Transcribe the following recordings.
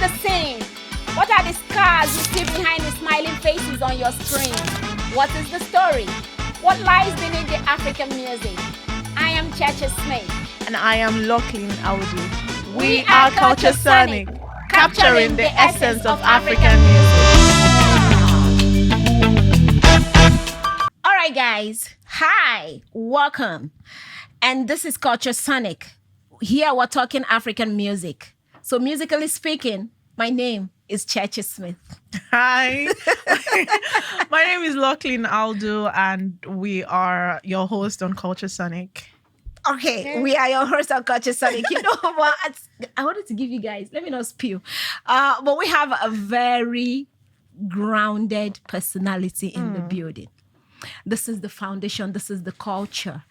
the scene? What are the scars you see behind the smiling faces on your screen? What is the story? What lies beneath the African music? I am Chacha Smith. And I am Lachlan Audu. We are Culture Sonic, capturing the essence of African music. All right, guys. Hi, welcome. And this is Culture Sonic. Here we're talking African music. So musically speaking, my name is Chacha Smith. Hi. My name is Lachlan Audu, and we are your host on Culture Sonic. Okay, we are your host on Culture Sonic. You know what? I wanted to give you guys, let me not spill. But we have a very grounded personality in the building. This is the foundation. This is the culture.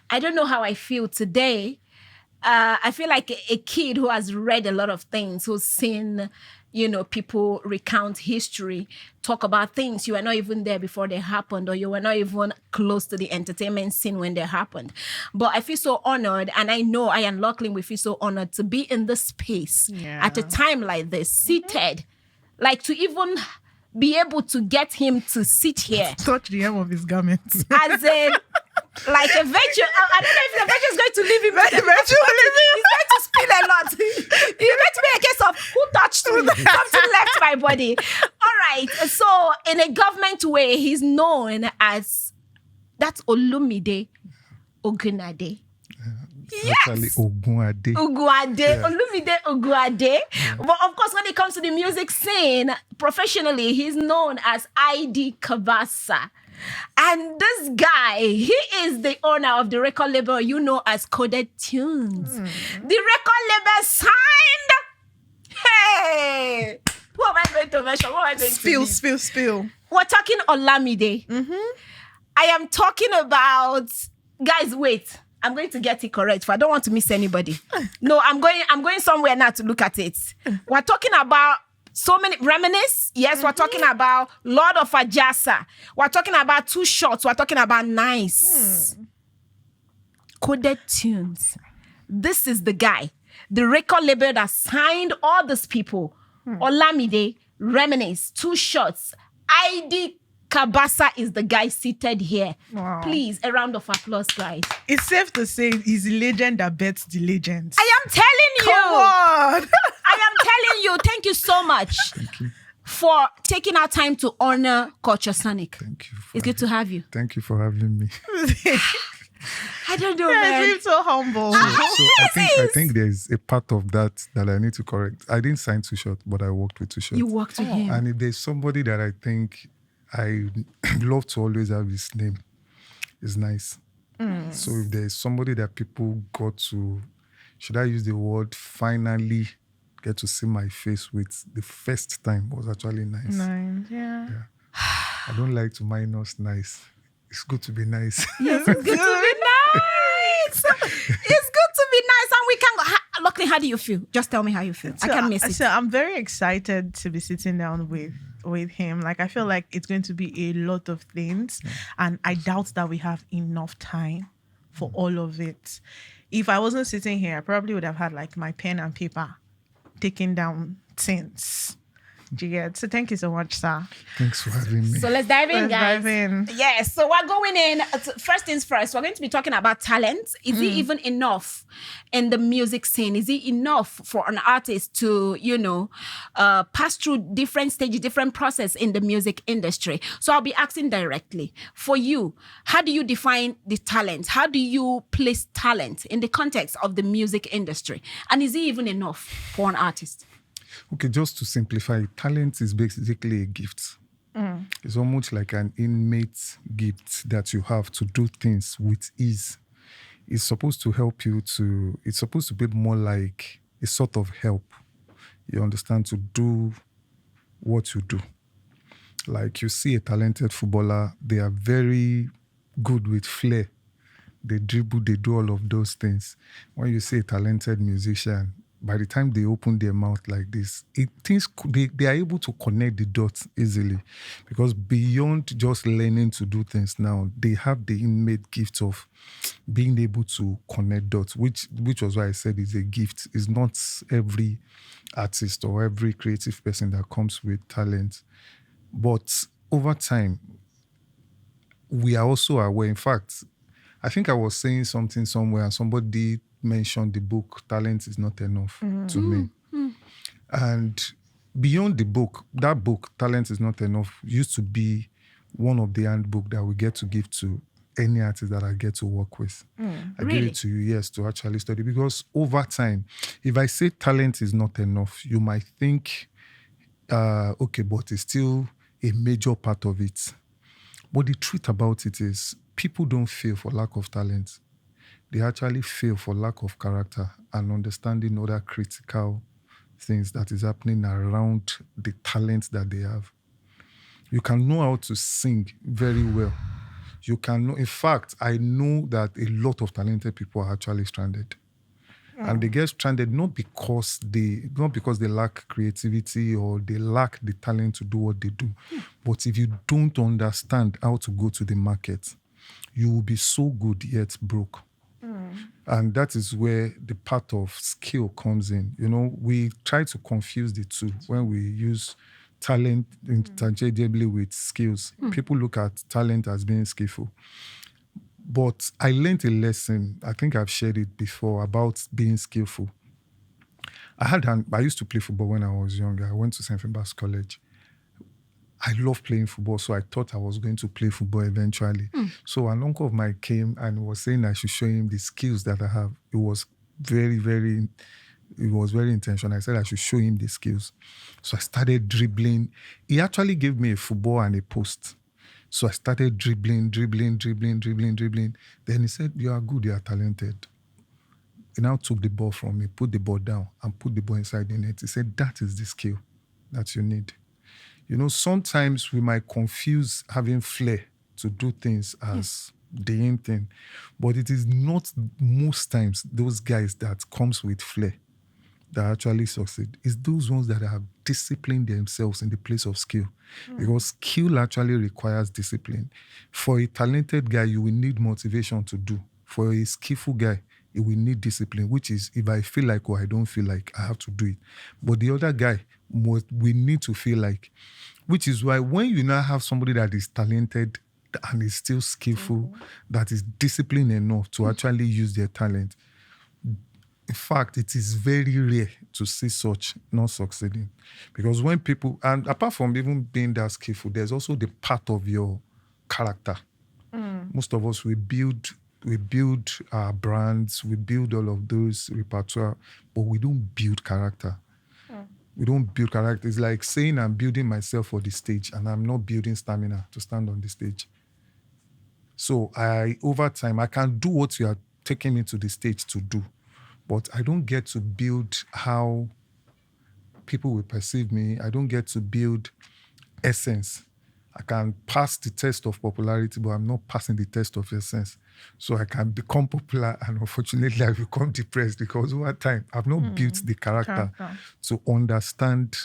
I don't know how I feel today. I feel like a kid who has read a lot of things, who's seen, people recount history, talk about things. You were not even there before they happened, or you were not even close to the entertainment scene when they happened. But I feel so honored, and I know I and Lachlan, we feel so honored to be in this space at a time like this, seated, like to even be able to get him to sit here. Touch the hem of his garments. As in, like a virtue. I don't know if the virtue is going to leave him. Eventually. He's going to spill a lot. It's going to be a case of who touched me? Something left my body. All right. So in a government way, he's known as, that's Olamide Ogunade. Actually, Ogunade. Ogunade, yeah. Olamide Ogunade. Yeah. But of course, when it comes to the music scene, professionally, he's known as ID Cabasa. And this guy, he is the owner of the record label you know as Coded Tunes. The record label signed. Hey! Who am I going to mention? What am I going to Spill. We're talking Olamide. I am talking about, guys, wait. I'm going to get it correct, for I don't want to miss anybody. No, I'm going somewhere now to look at it. We're talking about so many. Reminisce. Yes, we're talking about Lord of Ajasa. We're talking about Two Shots. We're talking about Nice. Coded Tunes. This is the guy. The record label that signed all these people. Olamide, Reminisce, Two Shots, ID Cabasa is the guy seated here. Wow. Please, a round of applause, guys. It's safe to say he's the legend that bets the legends. I am telling you. Come on. I am telling you. Thank you so much for taking our time to honor Culture Sonic. Thank you. It's good to have you. Thank you for having me. I don't know, man. You're so humble. So I think there's a part of that I need to correct. I didn't sign Two Shot, but I worked with Two Shot. You worked with him. And if there's somebody that I think I love to always have his name, is Nice. So if there's somebody that people got to, should I use the word, finally get to see my face with the first time was actually Nice. Nice, yeah. I don't like to minus Nice. It's good to be nice. Yes, it's good to be nice. It's good to be nice, and we can go. Luckily, how do you feel? Just tell me how you feel. I can't miss it. So I'm very excited to be sitting down with him. Like, I feel like it's going to be a lot of things, and I doubt that we have enough time for all of it. If I wasn't sitting here, I probably would have had like my pen and paper taking down things. So thank you so much, sir. Thanks for having me. So let's dive in, guys. Yes, so we're going in. First things first, we're going to be talking about talent. Is it even enough in the music scene? Is it enough for an artist to, pass through different stages, different process in the music industry? So I'll be asking directly. For you, how do you define the talent? How do you place talent in the context of the music industry? And is it even enough for an artist? Okay, just to simplify, talent is basically a gift. It's almost like an innate gift that you have to do things with ease. It's supposed to help you it's supposed to be more like a sort of help, you understand, to do what you do. Like you see a talented footballer, they are very good with flair. They dribble, they do all of those things. When you see a talented musician, by the time they open their mouth like this, they are able to connect the dots easily, because beyond just learning to do things now, they have the innate gift of being able to connect dots, which was why I said it's a gift. It's not every artist or every creative person that comes with talent. But over time, we are also aware. In fact, I think I was saying something somewhere and somebody mentioned the book, Talent is Not Enough, to me. And beyond the book, that book, Talent is Not Enough, used to be one of the handbook that we get to give to any artist that I get to work with. I give it to you, yes, to actually study. Because over time, if I say talent is not enough, you might think, okay, but it's still a major part of it. But the truth about it is, people don't fail for lack of talent. They actually fail for lack of character and understanding other critical things that is happening around the talent that they have. You can know how to sing very well. You can know, in fact, I know that a lot of talented people are actually stranded. And they get stranded not because they lack creativity or they lack the talent to do what they do. But if you don't understand how to go to the market, you will be so good yet broke. And that is where the part of skill comes in. You know, we try to confuse the two when we use talent interchangeably with skills. People look at talent as being skillful. But I learned a lesson, I think I've shared it before, about being skillful. I used to play football when I was younger. I went to St. Finbar's College. I love playing football, so I thought I was going to play football eventually. So an uncle of mine came and was saying I should show him the skills that I have. It was very intentional. I said I should show him the skills. So I started dribbling. He actually gave me a football and a post. So I started dribbling. Then he said, you are good, you are talented. He now took the ball from me, put the ball down, and put the ball inside the net. He said, that is the skill that you need. You know, sometimes we might confuse having flair to do things as the aim thing. But it is not most times those guys that comes with flair that actually succeed. It's those ones that have disciplined themselves in the place of skill. Because skill actually requires discipline. For a talented guy, you will need motivation to do. For a skillful guy, it will need discipline, which is if I feel like or I don't feel like, I have to do it. But the other guy, we need to feel like, which is why when you now have somebody that is talented and is still skillful, that is disciplined enough to actually use their talent, in fact, it is very rare to see such not succeeding. Because when people, and apart from even being that skillful, there's also the part of your character. Most of us, we build our brands, we build all of those repertoire, but we don't build character. We don't build character. It's like saying I'm building myself for the stage and I'm not building stamina to stand on the stage. So over time, I can do what you are taking me to the stage to do, but I don't get to build how people will perceive me. I don't get to build essence. I can pass the test of popularity, but I'm not passing the test of essence. So I can become popular, and unfortunately, I become depressed because over time, I've not built the character to understand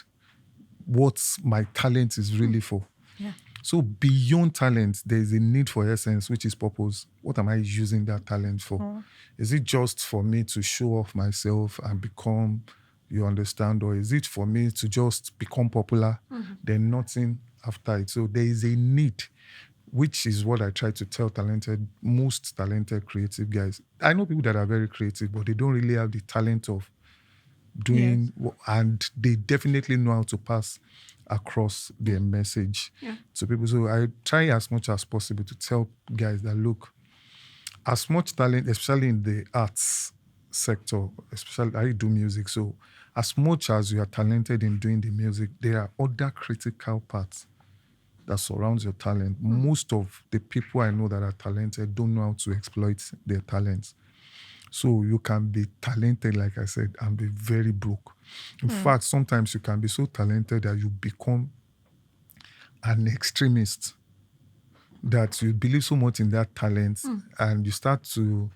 what my talent is really for. Yeah. So beyond talent, there is a need for essence, which is purpose. What am I using that talent for? Is it just for me to show off myself and become, you understand, or is it for me to just become popular, then nothing after it? So there is a need, which is what I try to tell most talented creative guys. I know people that are very creative, but they don't really have the talent of doing, and they definitely know how to pass across their message to people. So I try as much as possible to tell guys that, look, as much talent, especially in the arts sector, especially I do music, so as much as you are talented in doing the music, there are other critical parts that surrounds your talent. Most of the people I know that are talented don't know how to exploit their talents. So you can be talented, like I said, and be very broke. In fact, sometimes you can be so talented that you become an extremist, that you believe so much in that talent, and you start to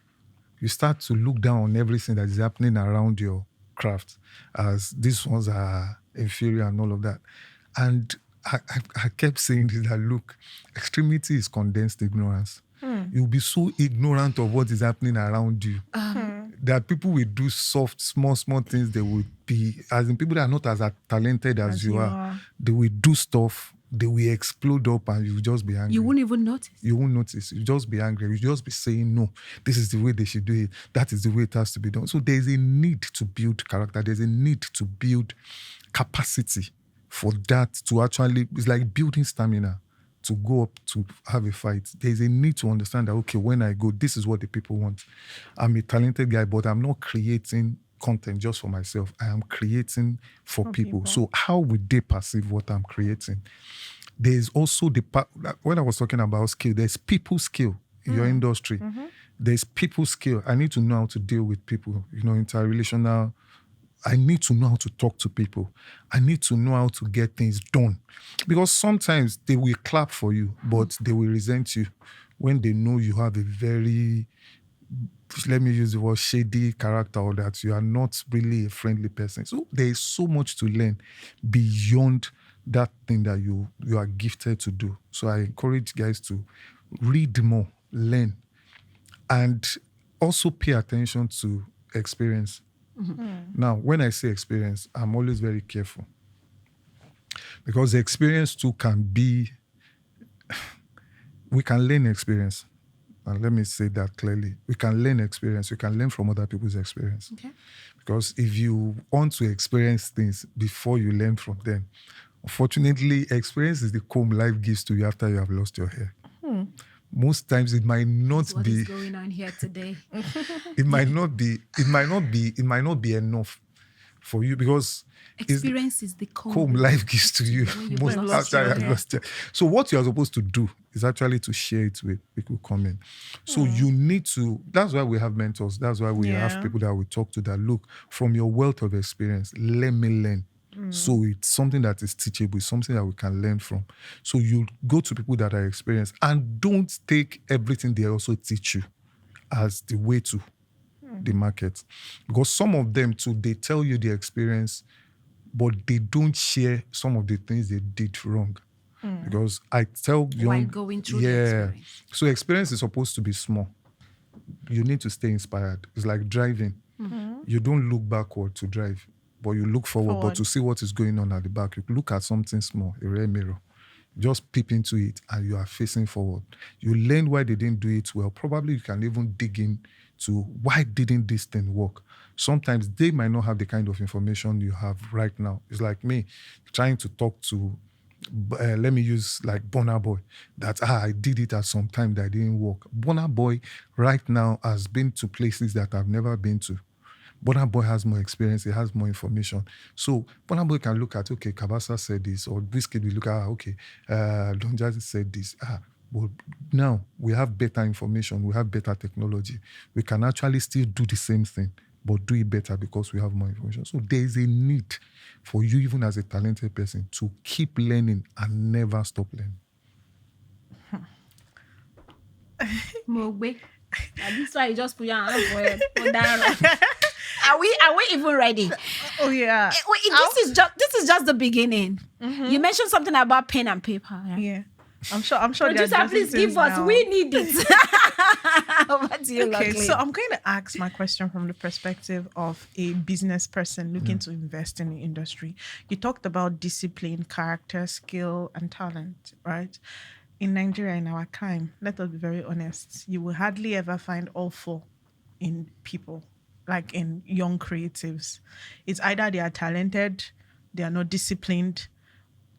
look down on everything that is happening around your craft, as these ones are inferior and all of that. And I kept saying this, that look, extremity is condensed ignorance. You'll be so ignorant of what is happening around you that people will do soft, small things. They will be, as in people that are not as talented as you are, they will do stuff, they will explode up, and you'll just be angry. You won't even notice. You won't notice. You just be angry. You just be saying, no, this is the way they should do it. That is the way it has to be done. So there's a need to build character. There's a need to build capacity for that to actually, it's like building stamina to go up to have a fight. There's a need to understand that, okay, when I go, this is what the people want. I'm a talented guy, but I'm not creating content just for myself. I am creating for people. So how would they perceive what I'm creating? There's also the part, when I was talking about skill, there's people skill in your industry. There's people skill. I need to know how to deal with people, interrelational. I need to know how to talk to people. I need to know how to get things done. Because sometimes they will clap for you, but they will resent you when they know you have a very, let me use the word, shady character, or that you are not really a friendly person. So there is so much to learn beyond that thing that you are gifted to do. So I encourage guys to read more, learn, and also pay attention to experience. Now, when I say experience, I'm always very careful, because the experience too can be, we can learn experience. And let me say that clearly. We can learn experience. We can learn from other people's experience. Okay. Because if you want to experience things before you learn from them, unfortunately, experience is the comb life gives to you after you have lost your hair. Most times it might not That's what be is going on here today. it might not be enough for you, because Experience is the comb life gives to you most after you have lost your hair. So what you are supposed to do is actually to share it with people coming. So you need to, that's why we have mentors. That's why we have people that we talk to that, look, from your wealth of experience, let me learn. So it's something that is teachable, something that we can learn from. So you go to people that are experienced, and don't take everything they also teach you as the way to the market. Because some of them too, they tell you the experience, but they don't share some of the things they did wrong. Because I tell you, while going through the experience. So experience is supposed to be small. You need to stay inspired. It's like driving. You don't look backward to drive, but you look forward, but to see what is going on at the back. You look at something small, a rear mirror. Just peep into it, and you are facing forward. You learn why they didn't do it well. Probably you can even dig in to why didn't this thing work. Sometimes they might not have the kind of information you have right now. It's like me trying to talk to, let me use like Burna Boy, that I did it at some time that didn't work. Burna Boy right now has been to places that I've never been to. Burna Boy has more experience, he has more information. So Burna Boy can look at, okay, Cabasa said this, or Biscuit will look at, okay, Don Jazzy said this. But now we have better information, we have better technology. We can actually still do the same thing, but do it better because we have more information. So there is a need for you, even as a talented person, to keep learning and never stop learning. Mogbe. This is why you just put your hand for it. Put that Are we even ready? Oh yeah. This is just the beginning. You mentioned something about pen and paper. Yeah. I'm sure. Producer, please give us. Now. We need it. Over to you, Okay, Lockley. so I'm going to ask my question from the perspective of a business person looking to invest in the industry. You talked about discipline, character, skill, and talent, right? In Nigeria, in our time, let us be very honest, you will hardly ever find all four in people, like in young creatives. It's either they are talented, they are not disciplined,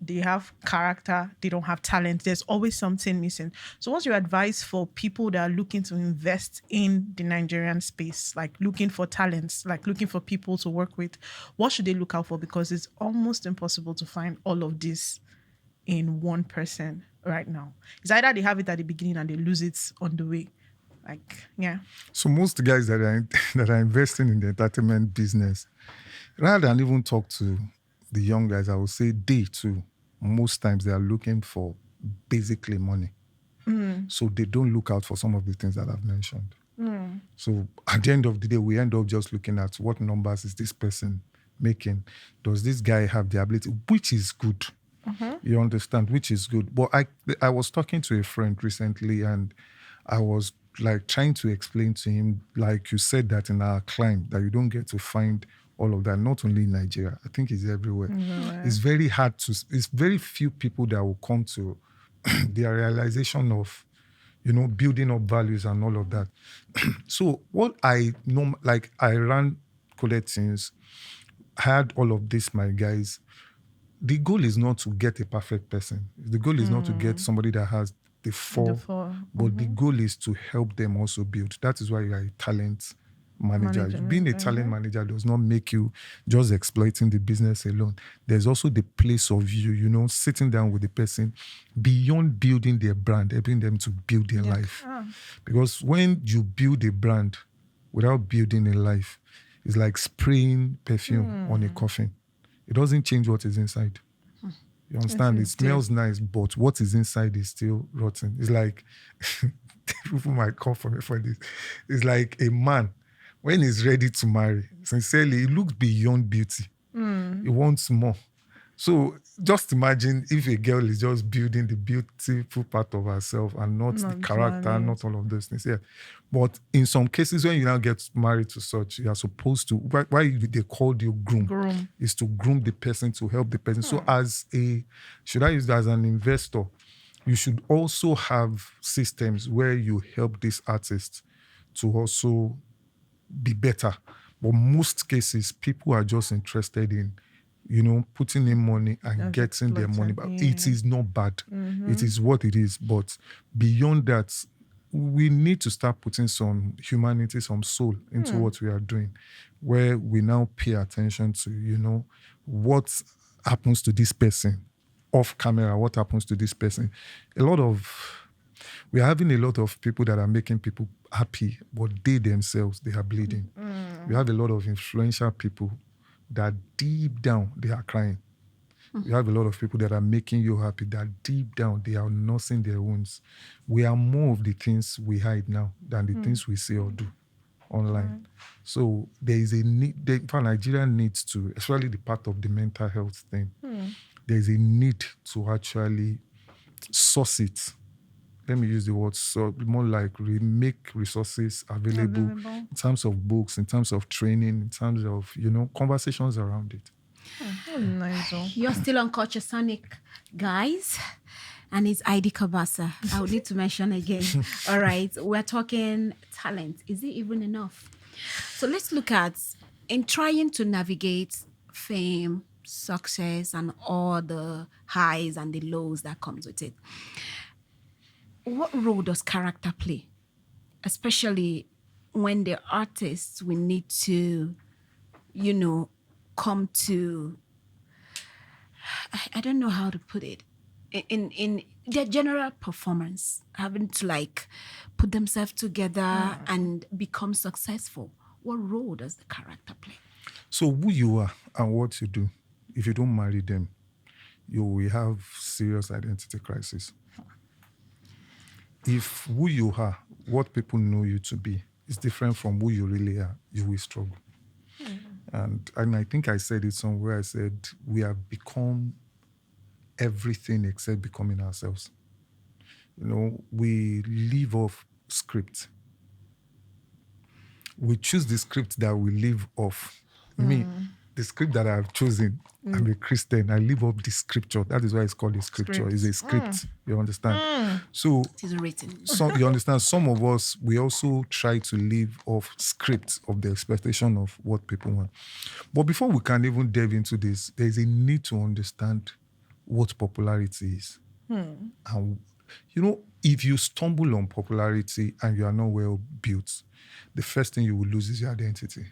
they have character, they don't have talent. There's always something missing. So what's your advice for people that are looking to invest in the Nigerian space, like looking for talents, like looking for people to work with? What should they look out for? Because it's almost impossible to find all of this in one person right now. It's either they have it at the beginning and they lose it on the way. Like, yeah. So most guys that are investing in the entertainment business, rather than even talk to the young guys, I would say they too, most times they are looking for basically money. So they don't look out for some of the things that I've mentioned. So at the end of the day, we end up just looking at what numbers is this person making. Does this guy have the ability, which is good. You understand, which is good. But I was talking to a friend recently, and I was like trying to explain to him, like you said that in our climb, that you don't get to find all of that, not only in Nigeria. I think it's everywhere. It's very hard it's very few people that will come to their realization of, building up values and all of that. So what I know, like I ran collections, had all of this, my guys. The goal is not to get a perfect person. The goal is not to get somebody that has the four. But the goal is to help them also build. That is why you are a talent manager. Being a talent manager does not make you just exploiting the business alone. There's also the place of you, sitting down with the person beyond building their brand, helping them to build their life. Because when you build a brand without building a life, it's like spraying perfume on a coffin. It doesn't change what is inside. You understand? It smells nice, but what is inside is still rotten. It's like, people might come for me for this. It's like a man, when he's ready to marry, sincerely, he looks beyond beauty. He wants more. So just imagine if a girl is just building the beautiful part of herself and not the character, not all of those things. Yeah. But in some cases, when you now get married to such, you are supposed to, why they called you groom, is to groom the person, to help the person. So should I use that as an investor, you should also have systems where you help this artist to also be better. But most cases, people are just interested in, putting in money and getting their money back. It is not bad. It is what it is. But beyond that, we need to start putting some humanity, some soul into what we are doing, where we now pay attention to, what happens to this person off camera, what happens to this person. We're having a lot of people that are making people happy, but they themselves, they are bleeding. We have a lot of influential people that deep down, they are crying. We have a lot of people that are making you happy, that deep down, they are nursing their wounds. We are more of the things we hide now than the things we say or do online. So there is a need, Nigeria needs to, especially the part of the mental health thing, there is a need to actually source it. Let me use the word more like make resources available in terms of books, in terms of training, in terms of, conversations around it. Nice. You're still on Culture Sonic, guys. And it's ID Cabasa. I would need to mention again. All right. We're talking talent. Is it even enough? So let's look at, in trying to navigate fame, success, and all the highs and the lows that comes with it, what role does character play? Especially when the artists, we need to, come to, I don't know how to put it, in their general performance, having to put themselves together and become successful. What role does the character play? So who you are and what you do, if you don't marry them, you will have serious identity crisis. If who you are, what people know you to be, is different from who you really are, you will struggle. And I think I said it somewhere. I said, we have become everything except becoming ourselves. We live off script. We choose the script that we live off. Me, the script that I've chosen, I'm a Christian. I live off the scripture. That is why it's called a scripture. It's a script. You understand? So it is written. You understand? Some of us, we also try to live off scripts of the expectation of what people want. But before we can even delve into this, there is a need to understand what popularity is. And if you stumble on popularity and you are not well built, the first thing you will lose is your identity.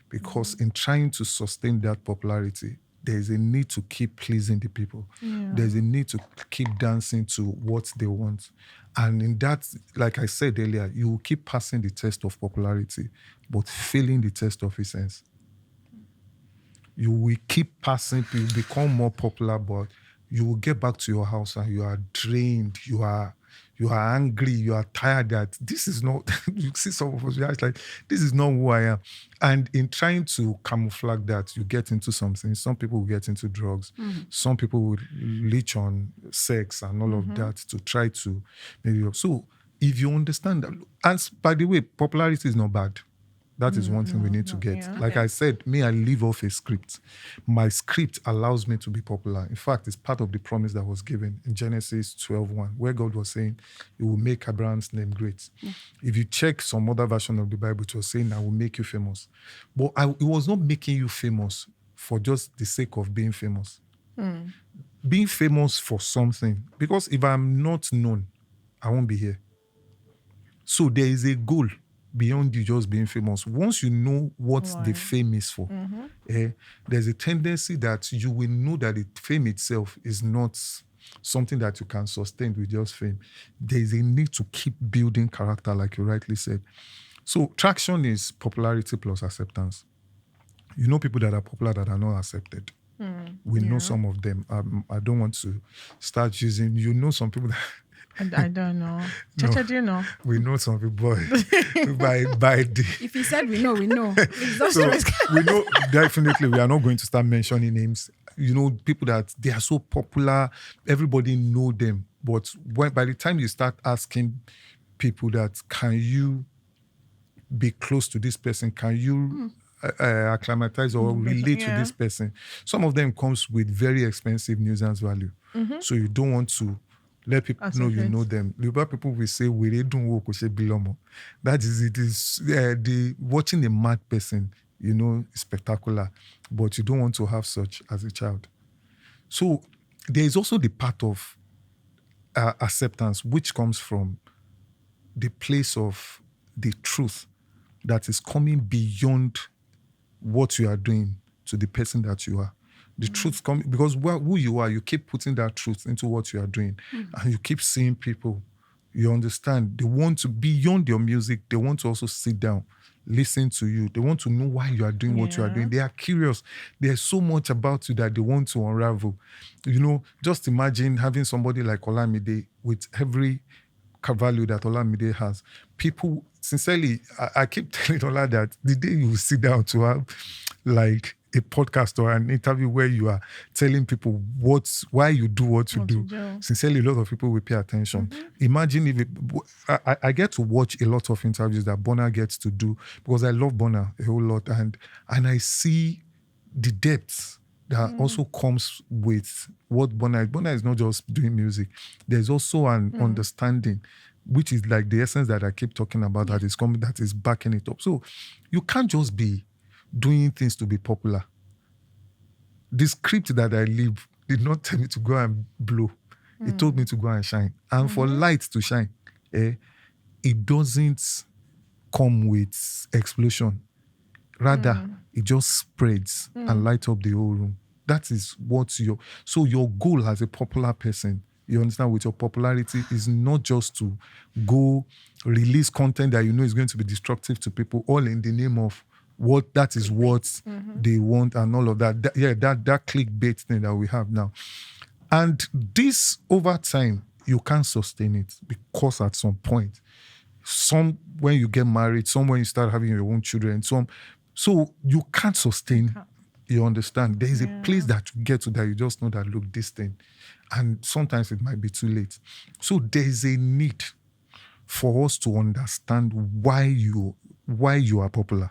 Because in trying to sustain that popularity, there's a need to keep pleasing the people. There's a need to keep dancing to what they want. And in that, like I said earlier, you will keep passing the test of popularity, but failing the test of essence. You will keep passing, you become more popular, but you will get back to your house and you are drained, you are you are angry, you are tired that this is not, you see some of us, we are like, this is not who I am. And in trying to camouflage that, you get into something. Some people will get into drugs. Some people will leech on sex and all of that to try to maybe. So if you understand that, and by the way, popularity is not bad. That is one thing we need to get. yeah. Like I said, me, I live off a script. My script allows me to be popular. In fact, it's part of the promise that was given in Genesis 12:1, where God was saying, "He will make Abraham's name great." If you check some other version of the Bible, it was saying, "I will make you famous." But it was not making you famous for just the sake of being famous. Being famous for something. Because if I'm not known, I won't be here. So there is a goal beyond you just being famous. Once you know what the fame is for, there's a tendency that you will know that the fame itself is not something that you can sustain with just fame. There is a need to keep building character, like you rightly said. So traction is popularity plus acceptance. You know people that are popular that are not accepted. We know some of them. I don't want to start using, some people that... I don't know. Chacha, do you know? We know some people by the... If he said we know, we know. So we know, definitely, we are not going to start mentioning names. People that they are so popular, everybody know them. But by the time you start asking people that, can you be close to this person? Can you acclimatize or relate to this person? Some of them comes with very expensive nuisance value. So you don't want to let people know you know them. Yoruba people will say, "We don't work with bilomo." That is, it is the watching a mad person, is spectacular, but you don't want to have such as a child. So there is also the part of acceptance, which comes from the place of the truth that is coming beyond what you are doing to the person that you are. The truth comes because who you are, you keep putting that truth into what you are doing, and you keep seeing people. You understand? They want to, beyond your music, they want to also sit down, listen to you. They want to know why you are doing what you are doing. They are curious. There's so much about you that they want to unravel. Just imagine having somebody like Olamide with every value that Olamide has. People, sincerely, I keep telling Ola that the day you sit down to have like a podcast or an interview where you are telling people why you do what you do, sincerely, a lot of people will pay attention. Imagine if I get to watch a lot of interviews that Bonner gets to do because I love Bonner a whole lot, and I see the depth that also comes with what Bonner is. Bonner is not just doing music. There's also an understanding, which is like the essence that I keep talking about, that is coming, that is backing it up. So you can't just be doing things to be popular. The script that I live did not tell me to go and blow. It told me to go and shine. And for light to shine, it doesn't come with explosion. Rather, it just spreads and lights up the whole room. That is what so your goal as a popular person, you understand, with your popularity is not just to go release content that is going to be destructive to people, all in the name of what they want and all of that. That clickbait thing that we have now. And this, over time, you can't sustain it because at some point, when you get married, when you start having your own children, so you can't sustain. You understand? There is a place that you get to that you just know that, look, this thing. And sometimes it might be too late. So there is a need for us to understand why you are popular.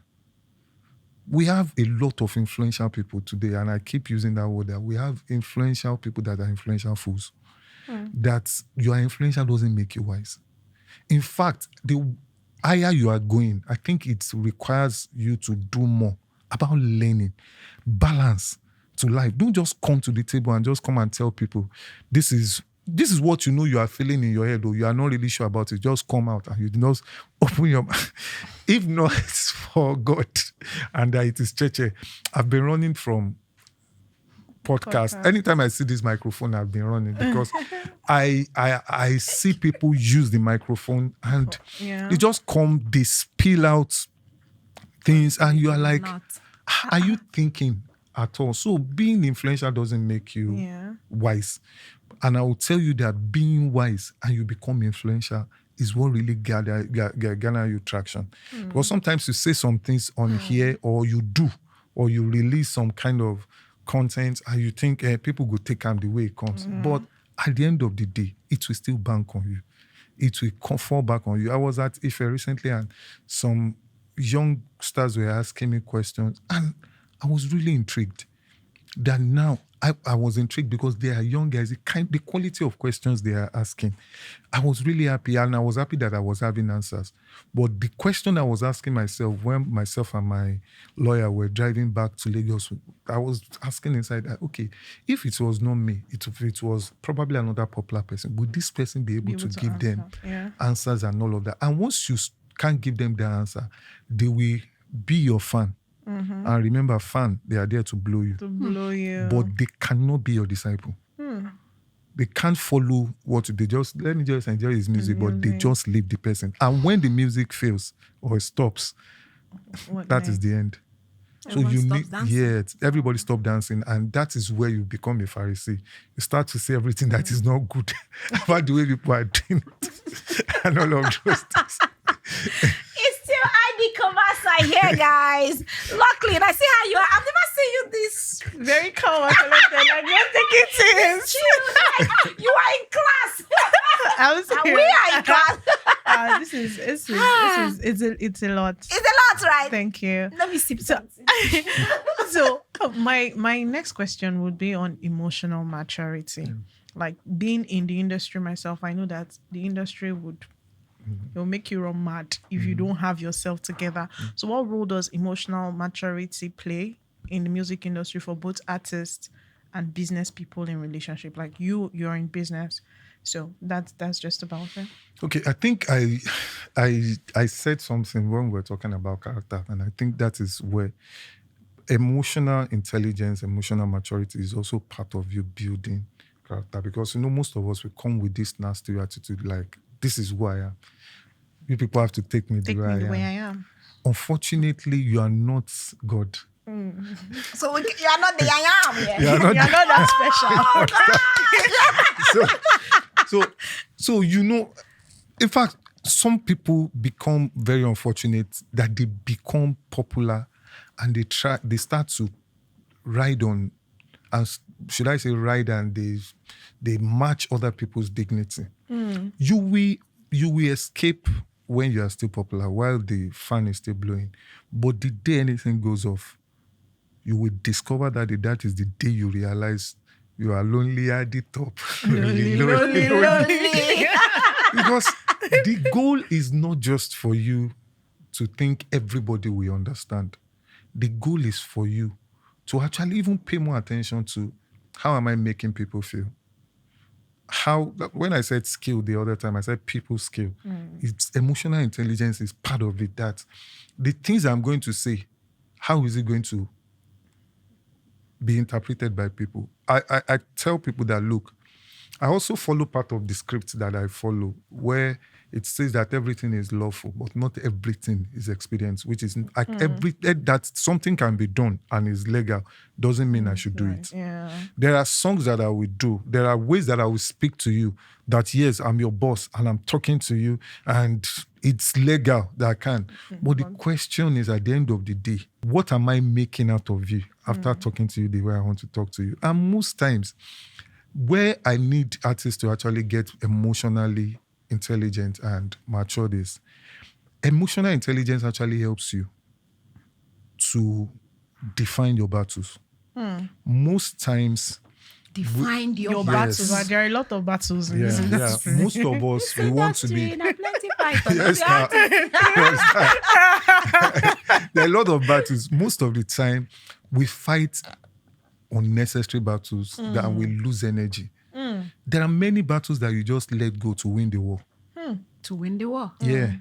We have a lot of influential people today, and I keep using that word, that we have influential people that are influential fools. That your influential doesn't make you wise. In fact, the higher you are going, I think it requires you to do more about learning, balance to life. Don't just come to the table and just come and tell people, this is what you are feeling in your head, or you are not really sure about it. Just come out and you just open your mouth. If not, it's for God and that it is church. I've been running from podcast. Anytime I see this microphone, I've been running because I see people use the microphone and they just they spill out things, and you are like, are you thinking? at all. So being influential doesn't make you wise. And I will tell you that being wise and you become influential is what really garner you traction. Because sometimes you say some things on here, or you do, or you release some kind of content and you think people will take them the way it comes. But at the end of the day, it will still bank on you. It will fall back on you. I was at Ife recently and some youngsters were asking me questions and I was really intrigued. That now, I was intrigued because they are young guys, the quality of questions they are asking. I was really happy, and I was happy that I was having answers. But the question I was asking myself when myself and my lawyer were driving back to Lagos, I was asking inside, okay, if it was not me, it was probably another popular person, would this person be able to give them answers and all of that? And once you can't give them the answer, they will be your fan. And remember, fan, they are there to blow you. But they cannot be your disciple. They can't follow what they just, let me just enjoy his music, but they just leave the person. And when the music fails or stops, that is the end. Everyone So you need, everybody stop dancing. And that is where you become a Pharisee. You start to say everything that is not good about the way people are doing it. And all of those things. It's still ID Cabasa here, guys. Luckily, and I see how you are. I've never seen you this very calm and collected. Like, you're taking things. chill. You are in class. I was And we are in class. It's a lot. It's a lot, right? Thank you. Let me sip something. So my next question would be on emotional maturity. Like being in the industry myself, I know that the industry it'll make you run mad if you don't have yourself together. So what role does emotional maturity play in the music industry for both artists and business people in relationship? Like you're in business, so that's just about it. Okay, I think I said something when we were talking about character, and I think that is where emotional intelligence, emotional maturity is also part of you building character. Because most of us will come with this nasty attitude, like, this is who I am. You people have to take me the way I am. Unfortunately, you are not God. So you are not the I am. Yeah. You are not You're not that special. So in fact, some people become very unfortunate that they become popular and they start to ride on, and should I say ride, and they match other people's dignity. You will escape when you are still popular while the fan is still blowing. But the day anything goes off, you will discover that is the day you realize you are lonely at the top. Lonely. Because the goal is not just for you to think everybody will understand. The goal is for you to actually even pay more attention to how am I making people feel. When I said skill the other time, I said people skill. It's emotional intelligence is part of it. That the things I'm going to say, how is it going to be interpreted by people? I tell people that, look, I also follow part of the script that I follow where it says that everything is lawful, but not everything is experienced, which is like that something can be done and is legal doesn't mean I should do it. Yeah. There are songs that I will do. There are ways that I will speak to you that, yes, I'm your boss and I'm talking to you and it's legal that I can. But the question is, at the end of the day, what am I making out of you after talking to you the way I want to talk to you? And most times, where I need artists to actually get emotionally intelligent and mature is, emotional intelligence actually helps you to define your battles. Most times, Define your Yes. battles. But there are a lot of battles in this yeah. industry. Most of us, we want to be. Plenty fighters. Yes, there are a lot of battles. Most of the time, we fight unnecessary battles that we lose energy. There are many battles that you just let go to win the war. To win the war. Yeah.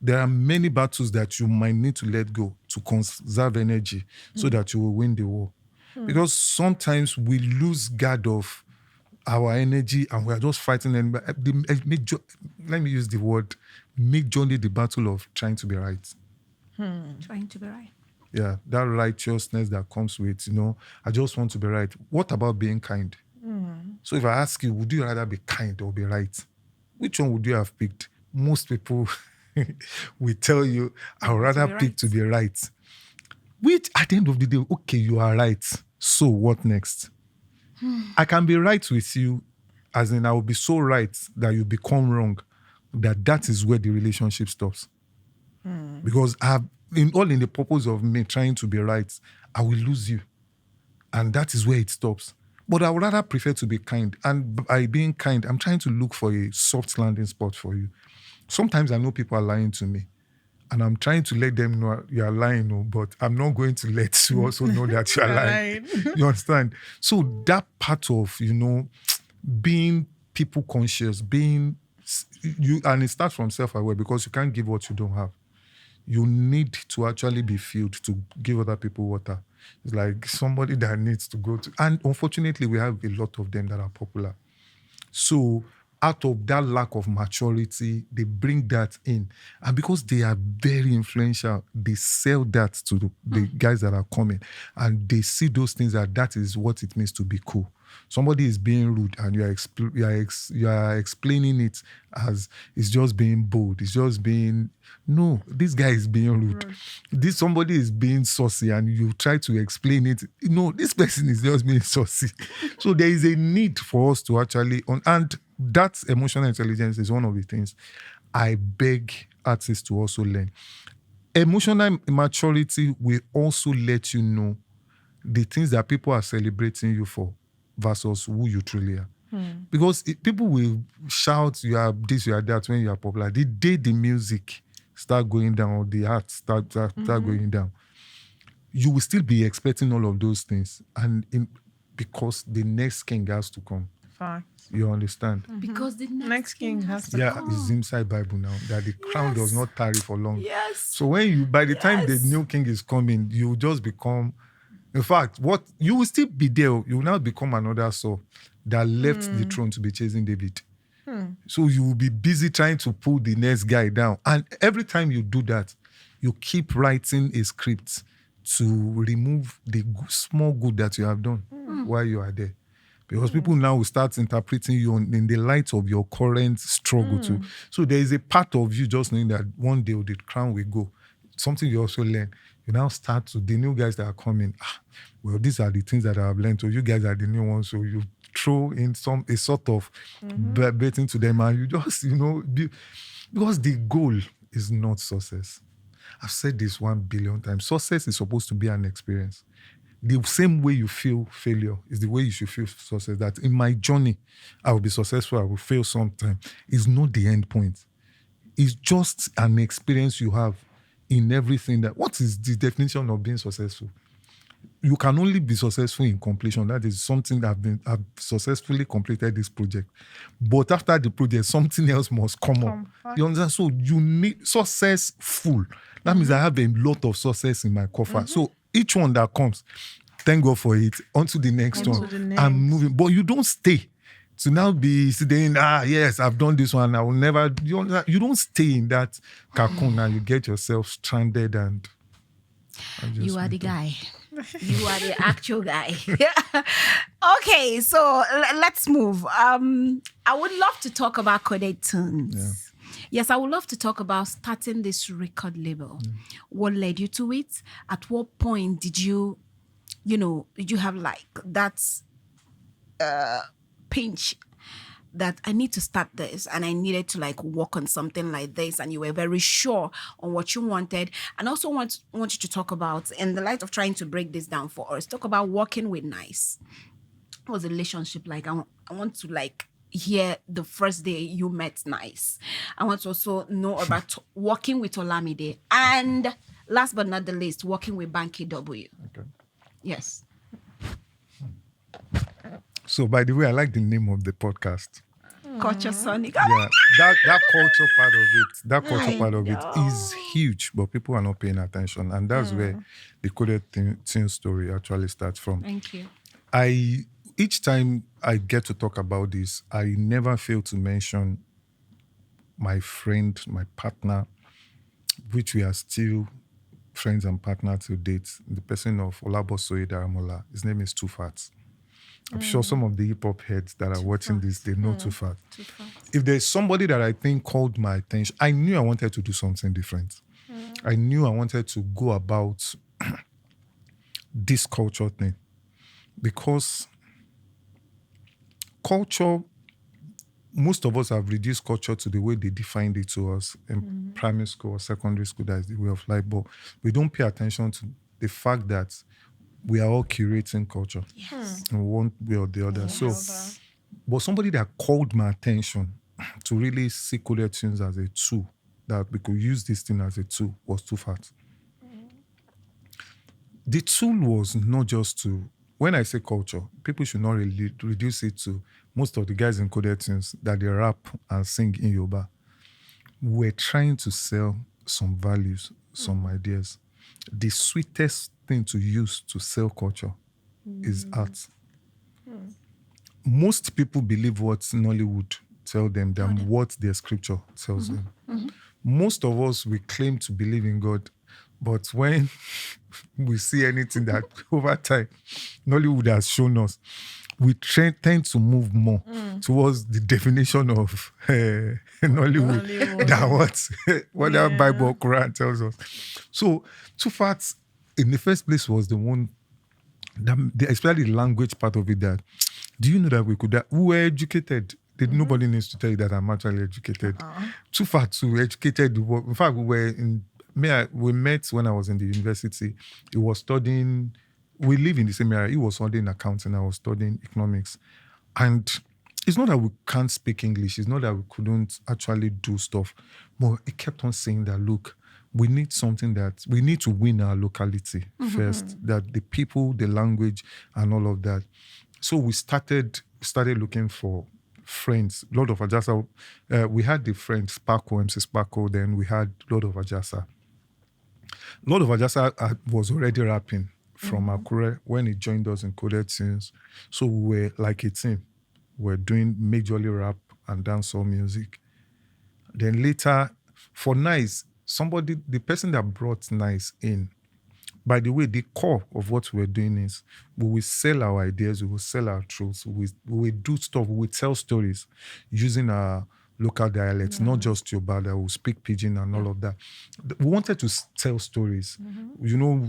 There are many battles that you might need to let go to conserve energy so that you will win the war. Because sometimes we lose guard of our energy and we are just fighting. And let me use the word, make journey the battle of trying to be right. Trying to be right. Yeah, that righteousness that comes with, I just want to be right. What about being kind? So if I ask you, would you rather be kind or be right? Which one would you have picked? Most people will tell you, I would rather pick to be right. Which at the end of the day, okay, you are right. So what next? I can be right with you, as in I will be so right that you become wrong, that is where the relationship stops. Because in the purpose of me trying to be right, I will lose you. And that is where it stops. But I would rather prefer to be kind. And by being kind, I'm trying to look for a soft landing spot for you. Sometimes I know people are lying to me. And I'm trying to let them know you're lying, but I'm not going to let you also know that you're lying. You understand? So that part of, being people conscious, and it starts from self-aware, because you can't give what you don't have. You need to actually be filled to give other people water. It's like somebody that needs to go to, and unfortunately, we have a lot of them that are popular. So out of that lack of maturity, they bring that in. And because they are very influential, they sell that to the guys that are coming. And they see those things that is what it means to be cool. Somebody is being rude and you are explaining it as it's just being bold. It's just being, no, this guy is being rude. Somebody is being saucy and you try to explain it. No, this person is just being saucy. So there is a need for us to actually, and that emotional intelligence is one of the things I beg artists to also learn. Emotional maturity will also let you know the things that people are celebrating you for versus who you truly are. Because people will shout, you are this, you are that when you are popular. The day the music start going down or the art start going down, you will still be expecting all of those things. And because the next king has to come. Facts. You understand? Because the next king has to come. It's inside Bible now that the crown does not tarry for long. Yes. So by the time the new king is coming, you just become, in fact, what you will still be there. You will now become another Saul that left the throne to be chasing David. So you will be busy trying to pull the next guy down. And every time you do that, you keep writing a script to remove the small good that you have done while you are there. Because people now will start interpreting you in the light of your current struggle too. So there is a part of you just knowing that one day the crown will go. Something you also learn. You now start to, the new guys that are coming, well, these are the things that I have learned. So you guys are the new ones. So you throw in a sort of betting to them, and you just, because the goal is not success. I've said this 1 billion times. Success is supposed to be an experience. The same way you feel failure is the way you should feel success. That in my journey, I will be successful, I will fail sometime. It's not the end point. It's just an experience you have in everything. What is the definition of being successful? You can only be successful in completion. That is something that I've successfully completed this project. But after the project, something else must come up. You understand? So you need successful. That means I have a lot of success in my coffer. So each one that comes, thank God for it, on to the next one. I'm moving. But you don't stay to now be saying, yes, I've done this one. I will never. You don't stay in that cocoon and you get yourself stranded and you are the guy. You are the actual guy. Okay, so let's move. I would love to talk about Coded Tunes. Yeah. Yes, I would love to talk about starting this record label. What led you to it? At what point did you have like that pinch that I need to start this and I needed to like work on something like this, and you were very sure on what you wanted? And also want you to talk about, in the light of trying to break this down for us, talk about working with Nice. What was the relationship like? I want to like hear the first day you met Nice. I want to also know about working with Olamide, and last but not the least, working with Banky W. Okay. Yes. So, by the way, I like the name of the podcast. Culture Sonic. Yeah, that culture part of it is huge, but people are not paying attention, and that's where the Coded Teen story actually starts from. Thank you. Each time I get to talk about this, I never fail to mention my friend, my partner, which we are still friends and partner to date, the person of Olabosoye Daramola. His name is Too Fat. I'm sure some of the hip hop heads that are watching this, they know Too Fat. If there's somebody that I think called my attention, I knew I wanted to do something different. I knew I wanted to go about this culture thing, because culture, most of us have reduced culture to the way they defined it to us in primary school or secondary school. That is the way of life. But we don't pay attention to the fact that we are all curating culture in one way or the other. So, but somebody that called my attention to really see coded tunes as a tool, that we could use this thing as a tool, was Too Fat. The tool was not just to, when I say culture, people should not really reduce it to most of the guys in coded tunes that they rap and sing in Yoruba. We're trying to sell some values, some ideas. The sweetest thing to use to sell culture is art. Most people believe what Nollywood tell them than what their scripture tells them. Most of us, we claim to believe in God, but when we see anything that over time Nollywood has shown us, we tend to move more towards the definition of Nollywood than what that Bible or Quran tells us. So, Too Fat, in the first place, was the one, especially the language part of it, that, do you know that we were educated? Nobody needs to tell you that I'm actually educated. Too Fat too, educated. In fact, we met when I was in the university. He was studying, we live in the same area. He was studying accounting, I was studying economics. And it's not that we can't speak English, it's not that we couldn't actually do stuff. But he kept on saying that, look, we need something that, we need to win our locality first, that the people, the language, and all of that. So we started looking for friends. Lord of Ajasa, we had the friend Sparko, MC Sparko, then we had Lord of Ajasa. Lord of Ajasa was already rapping from Akure when he joined us in Coded Tunes. So we were like a team. We were doing majorly rap and dancehall music. Then later, for Nice, the person that brought Nice in, by the way, the core of what we're doing is we will sell our ideas, we will sell our truths, we will do stuff, we will tell stories using our local dialects, not just Yoruba, that will speak Pidgin and all of that. We wanted to tell stories. You know,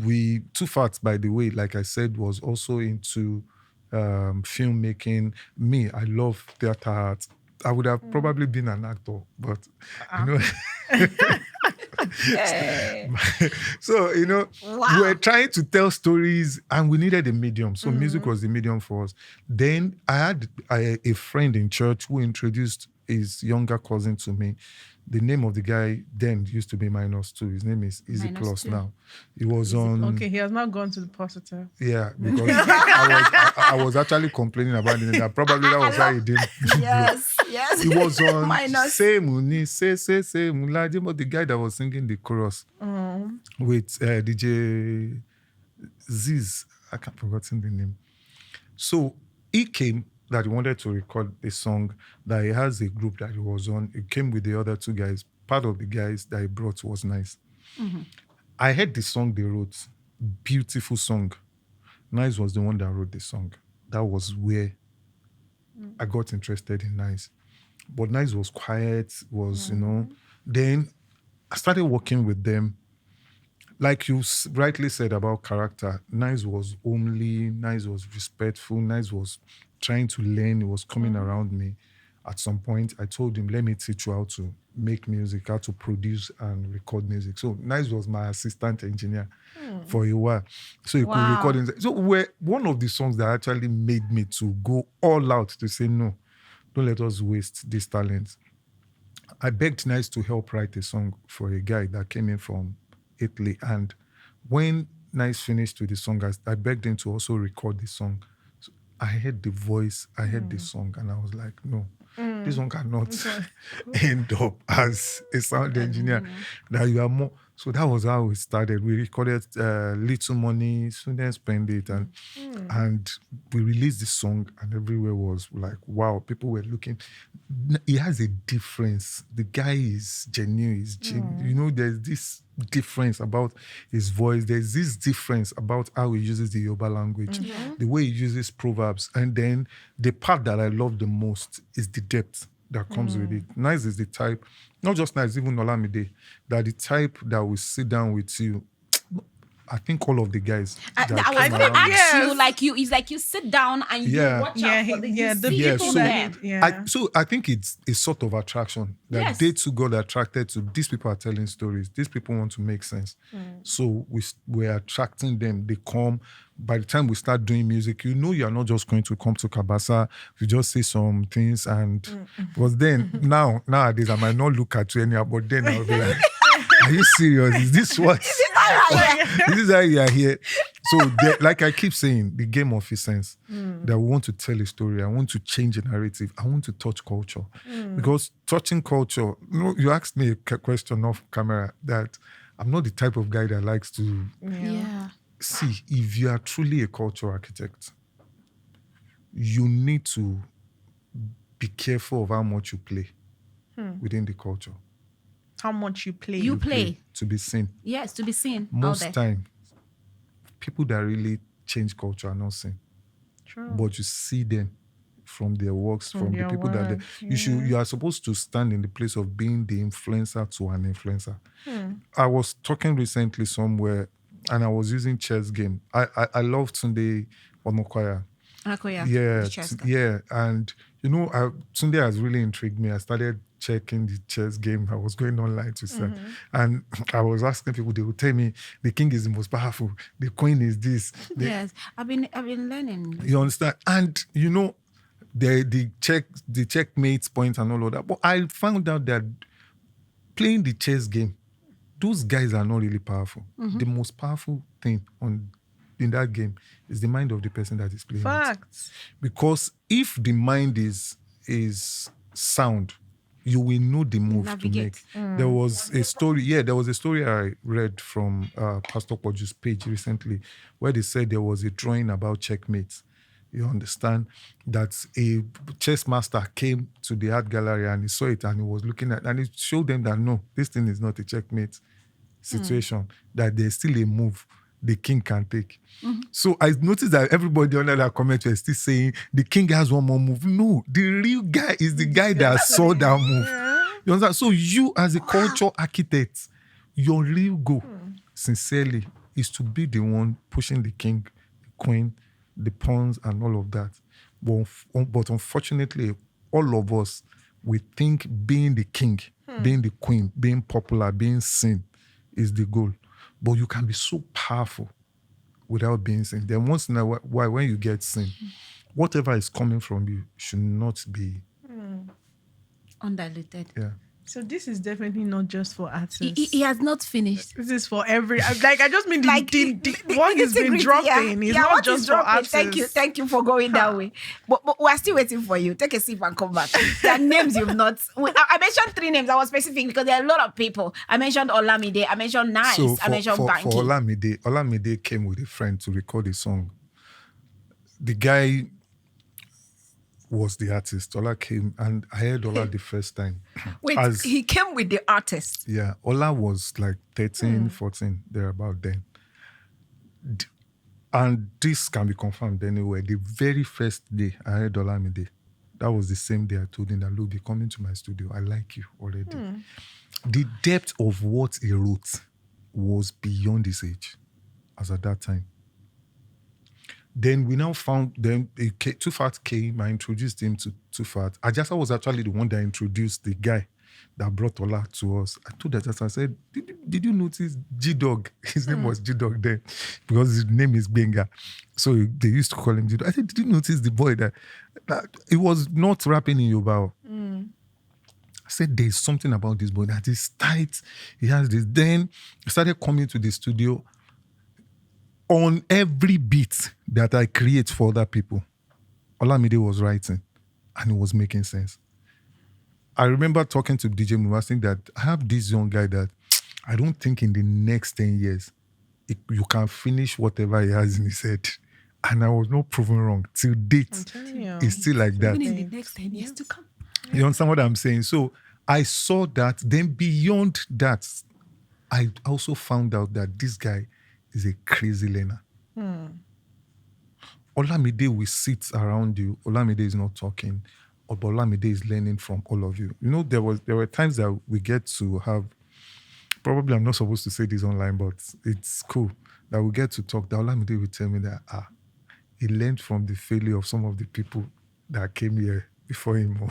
Too Fat, by the way, like I said, was also into filmmaking. Me, I love theater art. I would have probably been an actor, but, you know... So, you know, we were trying to tell stories and we needed a medium. So music was the medium for us. Then I had a friend in church who introduced his younger cousin to me. The name of the guy then used to be -2. His name is Easy Plus now. He was on... Okay, he has not gone to the positive. Yeah, because I was actually complaining about it. That probably that was why he didn't. Yes. He was on Minus. Say Muni, Say Mulaji, but the guy that was singing the chorus with DJ Ziz. I can't forgotten the name. So he came that he wanted to record a song, that he has a group that he was on. He came with the other two guys. Part of the guys that he brought was Nice. I heard the song they wrote. Beautiful song. Nice was the one that wrote the song. That was where I got interested in Nice. But Nice was quiet, you know. Then I started working with them. Like you rightly said about character, Nice was homely, Nice was respectful, Nice was trying to learn. He was coming around me. At some point, I told him, let me teach you how to make music, how to produce and record music. So Nice was my assistant engineer for a while. So he could record. So one of the songs that actually made me to go all out to say, no, don't let us waste this talent. I begged Nice to help write a song for a guy that came in from Italy. And when Nice finished with the song, I begged him to also record the song. So I heard the voice, I heard the song, and I was like, no, this one cannot end up as a sound engineer. That you are more. So that was how it started. We recorded Little Money, Soon Then Spend It, and we released the song, and everywhere was like, wow, people were looking. He has a difference. The guy is genuine. You know, there's this difference about his voice. There's this difference about how he uses the Yoruba language, the way he uses proverbs. And then the part that I love the most is the depth that comes with it. Nice is the type, not just Nice, even Olamide, that the type that will sit down with you. I think all of the guys. I was going to ask you, it's like you sit down and you watch out for the people. I think it's a sort of attraction that they too got attracted to. These people are telling stories. These people want to make sense. So we're attracting them. They come. By the time we start doing music, you know you're not just going to come to Cabasa, you just say some things and because then nowadays I might not look at you anyhow, but then I'll be like, are you serious? Is this what? This is how you are here. So like I keep saying, the game of essence, that we want to tell a story, I want to change a narrative, I want to touch culture. Because touching culture, you asked me a question off camera that I'm not the type of guy that likes to see, if you are truly a cultural architect, you need to be careful of how much you play within the culture. How much you play. You play. To be seen. Yes, to be seen. Most time, people that really change culture are not seen. True. But you see them from their works, from the people that you are supposed to stand in the place of being the influencer to an influencer. I was talking recently somewhere and I was using chess game. I love Tunde Omokoya. Yeah. And you know, Tunde has really intrigued me. I started checking the chess game. I was going online to search. And I was asking people, they would tell me the king is the most powerful, the queen is this. Yes, I've been learning. You understand? And you know, the checkmates point and all of that. But I found out that playing the chess game, those guys are not really powerful. The most powerful thing in that game is the mind of the person that is playing. Facts. It. Because if the mind is sound, you will know the move to make. There was a story I read from Pastor Poju's page recently where they said there was a drawing about checkmates. You understand that a chess master came to the art gallery and he saw it and he was looking at, and it showed them that no, this thing is not a checkmate situation, that there's still a move the king can take. So I noticed that everybody under that comment was still saying the king has one more move. No, the real guy is the guy that saw that move. You understand? So you as a culture architect, your real goal, sincerely, is to be the one pushing the king, the queen, the pawns and all of that. But unfortunately, all of us, we think being the king, being the queen, being popular, being seen is the goal. But you can be so powerful without being seen. Then once in a while, when you get seen, whatever is coming from you should not be undiluted. Yeah. So this is definitely not just for artists. He has not finished. This is for every. I just mean what has been dropping. It's not just for artists. Thank you for going that way. But we're still waiting for you. Take a sip and come back. There are names you've not. I mentioned 3 names. I was specific because there are a lot of people. I mentioned Olamide. I mentioned Nice. I mentioned Banky. For Olamide came with a friend to record a song. The guy was the artist. Ola came and I heard Ola the first time. Wait, he came with the artist? Yeah, Ola was like 13, 14, thereabout then. And this can be confirmed anyway. The very first day I heard Olamide, that was the same day I told him that, look, be coming to my studio. I like you already. The depth of what he wrote was beyond his age as at that time. Then we now found Too Fat came. I introduced him to Too Fat. Ajasa was actually the one that introduced the guy that brought Ola to us. I told Ajasa, I said, did you notice G-Dog? His name was G-Dog then because his name is Benga. So they used to call him G-Dog. I said, did you notice the boy that he was not rapping in Yoruba? I said, there's something about this boy that is tight. He has this. Then he started coming to the studio. On every beat that I create for other people, Olamide was writing and it was making sense. I remember talking to DJ Muwa saying that I have this young guy that I don't think in the next 10 years you can finish whatever he has in his head. And I was not proven wrong. Till date, telling you. it's still like that. Even in the next 10 years to come. You understand what I'm saying? So I saw that. Then beyond that, I also found out that this guy is a crazy learner. Olamide will sit around you. Olamide is not talking, but Olamide is learning from all of you. You know, there were times that we get to have. Probably I'm not supposed to say this online, but it's cool that we get to talk. That Olamide will tell me that he learned from the failure of some of the people that came here before him.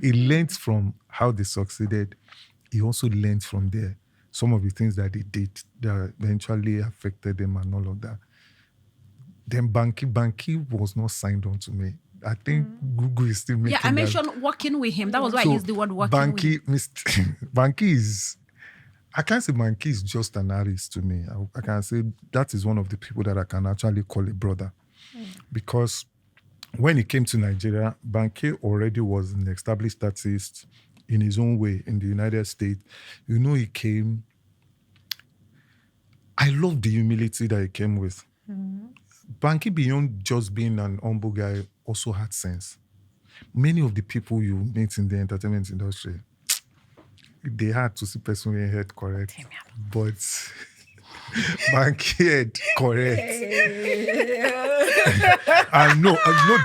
He learned from how they succeeded. He also learned from there some of the things that they did that eventually affected them and all of that. Then Banky was not signed on to me. I think Google is still making Yeah, I that. mentioned working with him. That was why I used the word working with him. Banky is, I can't say Banky is just an artist to me. I can say that is one of the people that I can actually call a brother. Because when he came to Nigeria, Banky already was an established artist in his own way in the United States. You know, he came. I love the humility that he came with. Banky, beyond just being an humble guy, also had sense. Many of the people you meet in the entertainment industry, they had to see personal head correct. But Banky head correct. And no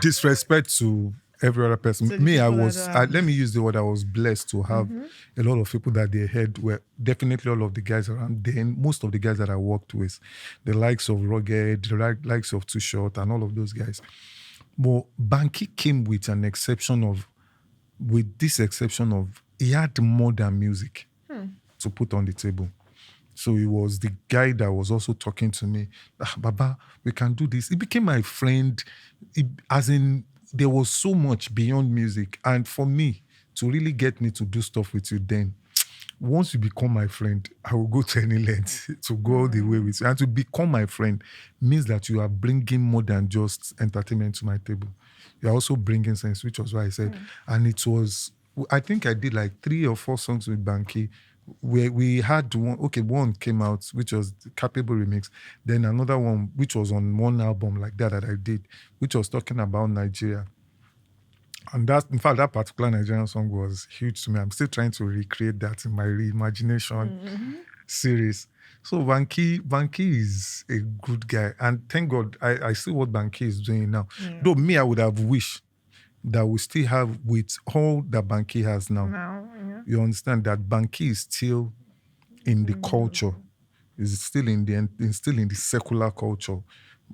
disrespect to every other person. So the Me, I people that was, are- let me use the word, I was blessed to have a lot of people that they had were definitely all of the guys around. Then most of the guys that I worked with, the likes of Rugged, the likes of Too Short and all of those guys. But Banky came with this exception of, he had more than music to put on the table. So he was the guy that was also talking to me. Baba, we can do this. He became my friend. As in, there was so much beyond music. And for me, to really get me to do stuff with you then, once you become my friend, I will go to any length to go all the way with you. And to become my friend means that you are bringing more than just entertainment to my table. You're also bringing sense, which was why I said. And it was, I think I did like 3 or 4 songs with Banky, where we had one came out, which was the Capable remix. Then another one, which was on one album like that I did, which was talking about Nigeria. And in fact, that particular Nigerian song was huge to me. I'm still trying to recreate that in my reimagination series. So Banky is a good guy. And thank God, I see what Banky is doing now. Though me, I would have wished that we still have, with all that Banky has now. You understand that Banky is still in the culture, is still in the secular culture,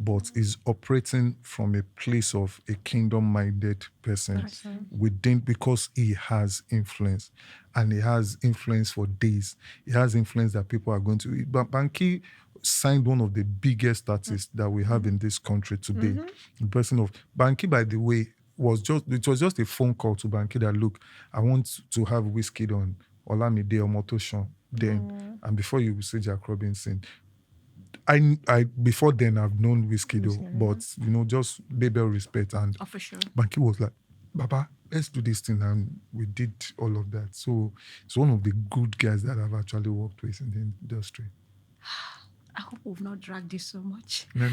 but is operating from a place of a kingdom-minded person within, because he has influence, and he has influence for days. He has influence that people are going to. But Banky signed one of the biggest artists that we have in this country today. The person of Banky, by the way, was just a phone call to Banky that, look, I want to have Wizkid on, Olamide or Motoshan then, and before you say Jack Robinson. I before then I've known Wizkid, but just label respect, and for sure. Banky was like, Baba, let's do this thing, and we did all of that. So it's one of the good guys that I've actually worked with in the industry. I hope we've not dragged you so much. No.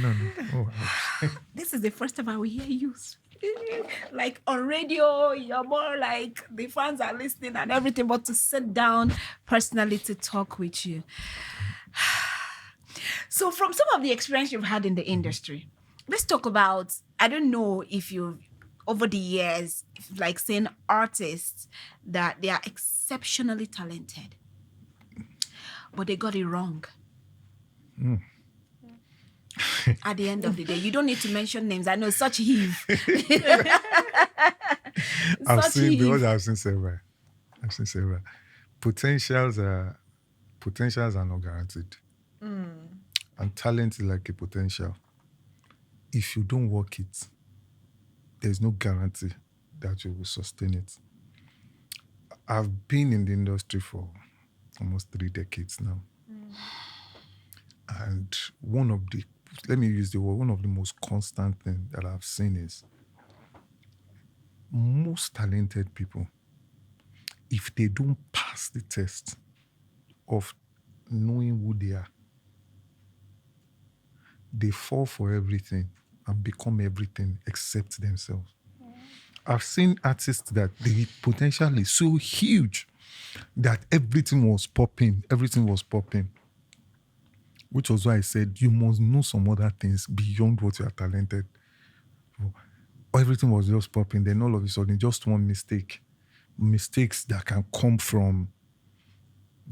Oh, This is the first time I will hear you like on radio. You're more like the fans are listening and everything, but to sit down personally to talk with you. So from some of the experience you've had in the industry, let's talk about, I don't know if you've, over the years, like saying artists that they are exceptionally talented, but they got it wrong. At the end of the day, you don't need to mention names. I know such heave. I've seen several. Potentials are not guaranteed. And talent is like a potential. If you don't work it, there's no guarantee that you will sustain it. I've been in the industry for almost 3 decades now. And one of the most constant things that I've seen is most talented people, if they don't pass the test of knowing who they are. They fall for everything and become everything except themselves. I've seen artists that the potential is so huge that everything was popping, which was why I said you must know some other things beyond what you are talented for. Everything was just popping, then all of a sudden, just one mistakes that can come from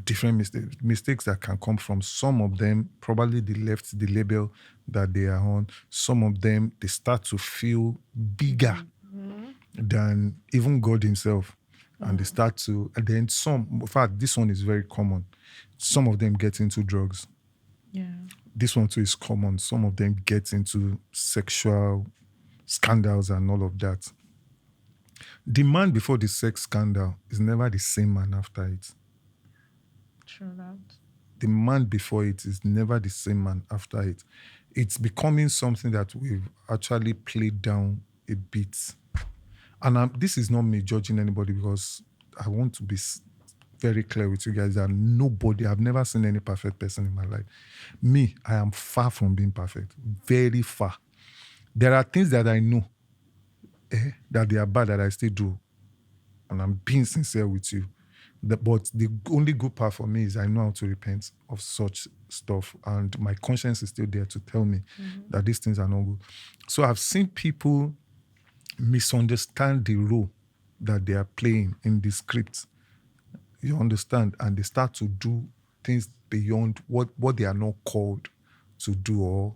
different mistakes that can come from some of them, probably they left the label that they are on. Some of them, they start to feel bigger than even God himself. And they start to, and then some, in fact, this one is very common. Some of them get into drugs. Yeah. This one too is common. Some of them get into sexual scandals and all of that. The man before the sex scandal is never the same man after it. True that. The man before it is never the same man after it. It's becoming something that we've actually played down a bit. And this is not me judging anybody, because I want to be very clear with you guys that I've never seen any perfect person in my life. Me, I am far from being perfect. Very far. There are things that I know that they are bad that I still do. And I'm being sincere with you. But the only good part for me is I know how to repent of such stuff. And my conscience is still there to tell me that these things are not good. So I've seen people misunderstand the role that they are playing in the script. You understand? And they start to do things beyond what they are not called to do, or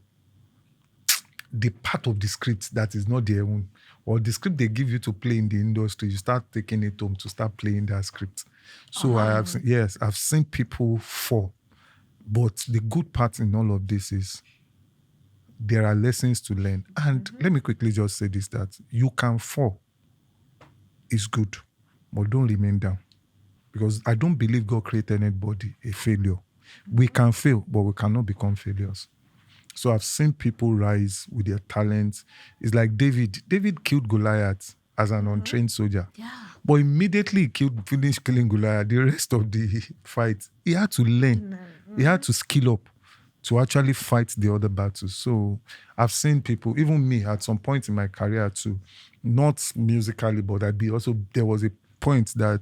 the part of the script that is not their own, or the script they give you to play in the industry, you start taking it home to start playing that script. So I've seen people fall. But the good part in all of this is there are lessons to learn. And let me quickly just say this, that you can fall. It's good, but don't remain down. Because I don't believe God created anybody a failure. We can fail, but we cannot become failures. So I've seen people rise with their talents. It's like David. David killed Goliath as an untrained soldier. Yeah. But immediately he finished killing Goliath. The rest of the fight, he had to learn. He had to skill up to actually fight the other battles. So I've seen people, even me, at some point in my career too, not musically, but there was a point that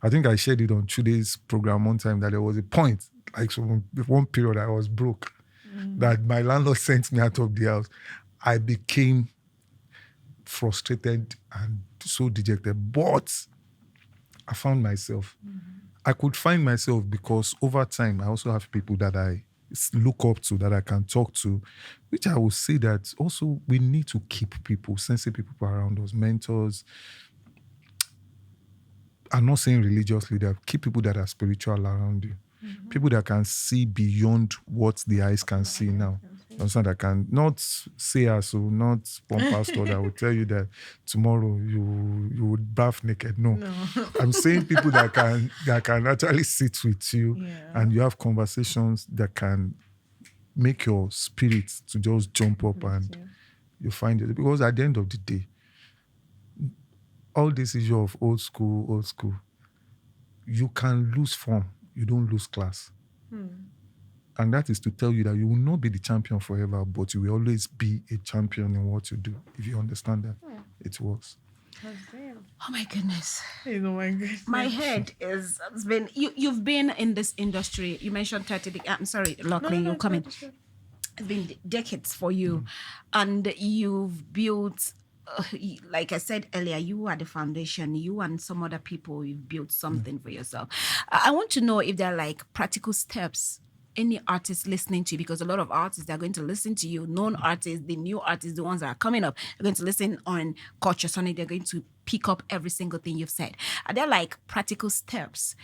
I think I shared it on today's program one time, that there was a point, like one period I was broke, that my landlord sent me out of the house. I became frustrated and so dejected, but I found myself. I could find myself because over time, I also have people that I look up to, that I can talk to, which I will say that also we need to keep people, sensitive people around us, mentors. I'm not saying religious leaders, keep people that are spiritual around you. People that can see beyond what the eyes can see now. Understand? That can not say us, or not one pastor that will tell you that tomorrow you would bath naked. No. I'm saying people that can actually sit with you and you have conversations that can make your spirit to just jump up and you find it. Because at the end of the day, all this issue of old school, you can lose form, you don't lose class. And that is to tell you that you will not be the champion forever, but you will always be a champion in what you do. If you understand that, it works. Oh my goodness. Oh my goodness. My head has been, you've been in this industry. You mentioned 30, I'm sorry, Lockley, you're coming. It's been decades for you. And you've built, like I said earlier, you are the foundation. You and some other people, you've built something for yourself. I want to know if there are like practical steps any artist listening to you, because a lot of artists are going to listen to you, known artists, the new artists, the ones that are coming up, they're going to listen on Culture Sunday, they're going to pick up every single thing you've said. Are there like practical steps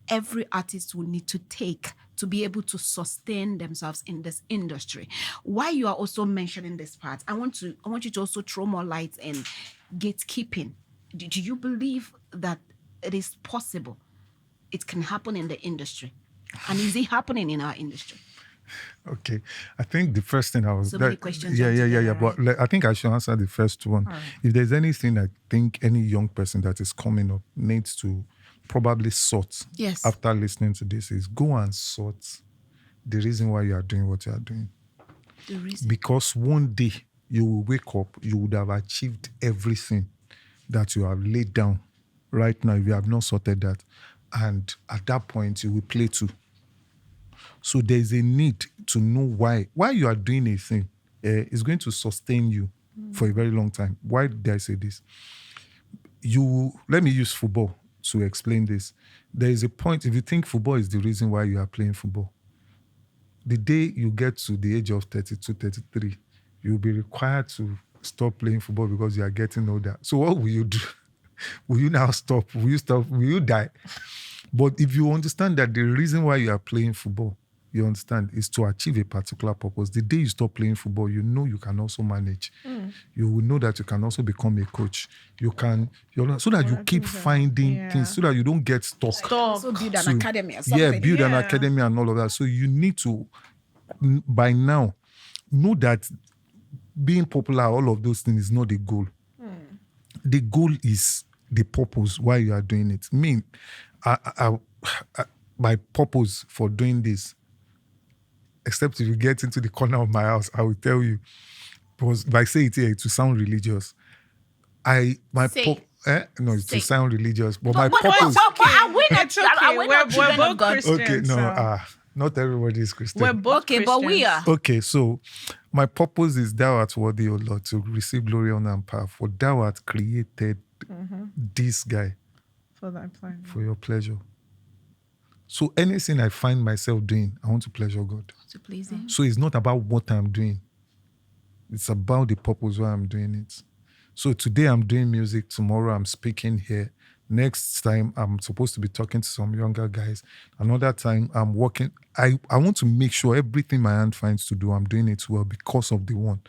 every artist will need to take to be able to sustain themselves in this industry? While you are also mentioning this part, I want you to also throw more light in gatekeeping. Do you believe that it is possible? It can happen in the industry? And is it happening in our industry? Okay. I think the first thing I was... So many questions. Yeah. But I think I should answer the first one. Right. If there's anything I think any young person that is coming up needs to probably sort Yes. after listening to this is go and sort the reason why you are doing what you are doing. The reason. Because one day you will wake up, you would have achieved everything that you have laid down right now if you have not sorted that. And at that point, you will play too. So there's a need to know why you are doing a thing. It's going to sustain you for a very long time. Why did I say this? Let me use football to explain this. There is a point, if you think football is the reason why you are playing football, the day you get to the age of 32, 33, you'll be required to stop playing football because you are getting older. So what will you do? Will you now stop? Will you stop? Will you die? But if you understand that the reason why you are playing football, you understand, is to achieve a particular purpose. The day you stop playing football, you know you can also manage. You will know that you can also become a coach. So that you keep finding things, so that you don't get stuck. Also build an academy or something. Build an academy and all of that. So you need to, by now, know that being popular, all of those things is not the goal. The goal is the purpose why you are doing it. My purpose for doing this, except if you get into the corner of my house, I will tell you. Because if I say it here, it will sound religious. It will sound religious. But my purpose. Are we not? It's okay. Are we not We're children both of God? Christians. Okay, no, so- not everybody is Christian. We're both Okay, but we Christians. are. Okay, so my purpose is thou art worthy, O Lord, to receive glory, honor, and power. For thou art created this guy For that plan. for your pleasure. So anything I find myself doing, I want to pleasure God. To please him. So it's not about what I'm doing. It's about the purpose why I'm doing it. So today I'm doing music. Tomorrow I'm speaking here. Next time I'm supposed to be talking to some younger guys. Another time I'm working. I want to make sure everything my hand finds to do, I'm doing it well because of the one.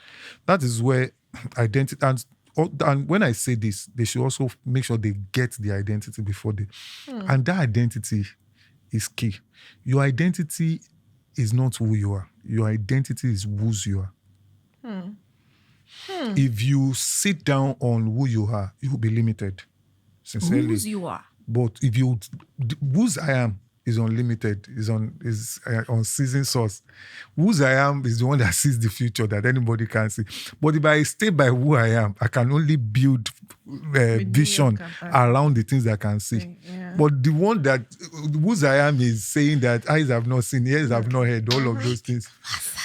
That is where identity, and when I say this, they should also make sure they get the identity before they. And that identity is key. Your identity is not who you are. Your identity is whose you are. If you sit down on who you are, you will be limited. Sincerely. Whose you are. But if you, whose I am is unlimited, is on season source. Whose I am is the one that sees the future that anybody can see. But if I stay by who I am, I can only build vision around the things that I can see. Yeah. But the one that, whose I am is saying that eyes have not seen, ears have not heard, all of those things.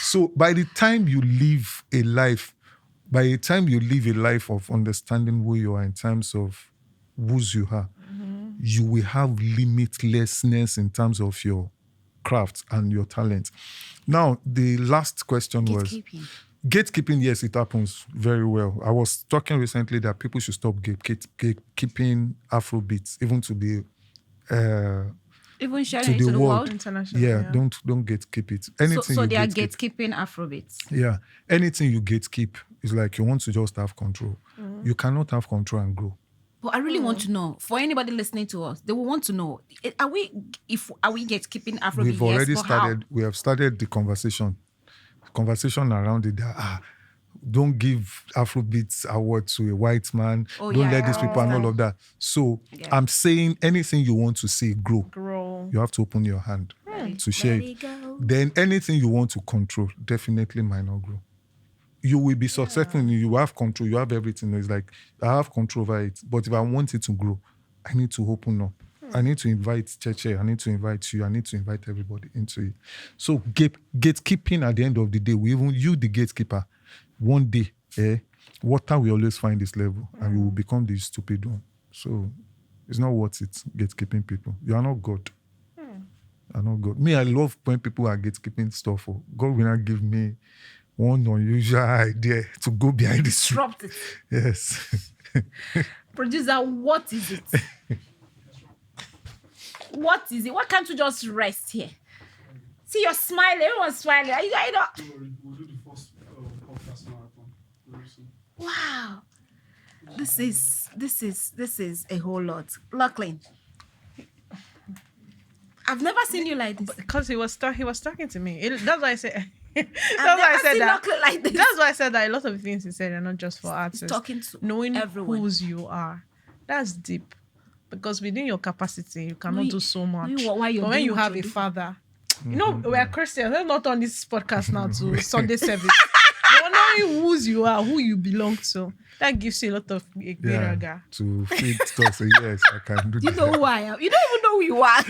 So by the time you live a life of understanding who you are in terms of whose you are, you will have limitlessness in terms of your craft and your talent. Now, the last question was gatekeeping. Yes, it happens very well. I was talking recently that people should stop gatekeeping Afro beats, even to the even sharing it to the world. International. Yeah, don't gatekeep it. Anything So you they are gatekeep- gatekeeping Afrobeats. Yeah, anything you gatekeep is like you want to just have control. You cannot have control and grow. But I really want to know, for anybody listening to us, they will want to know, are we gatekeeping Afrobeat? We've already yes, but started. We have started the conversation around it. That, don't give Afrobeats award to a white man. Oh, Don't yeah, let these I people and all understand. of that. So Yeah. I'm saying anything you want to see Grow. you have to open your hand to share Let it. it go. Then anything you want to control definitely might not grow. You will be successful. You have control. You have everything. It's like I have control over it. But if I want it to grow, I need to open up. I need to invite Cheche. I need to invite you. I need to invite everybody into it. So gatekeeping at the end of the day, you the gatekeeper, one day, water will always find this level and you will become the stupid one. So it's not worth it, gatekeeping people. You are not God. You are not God. Me, I love when people are gatekeeping stuff. God will not give me one unusual idea to go behind the screen. Dropped it. Yes. Producer, what is it? What is it? Why can't you just rest here? See, you're smiling. Everyone's smiling. Are you not? We'll do the first podcast marathon. Very soon. Wow. This is a whole lot. Lachlan, I've never seen you like this. Because he was talking to me. That's why I said. I've That's why I never said seen that. Lachlan like this. That's why I said that a lot of things he said are not just for artists. talking to knowing everyone. whose you are. That's deep. Because within your capacity, you cannot do so much. why you're But when doing you what have you're a doing. father, you know, we are Christians. We're not on this podcast now to Sunday service. But knowing who you are, who you belong to, that gives you a lot of Yeah, to feed stuff. Say, yes, I can do You that. know who I am. You don't even know who you are.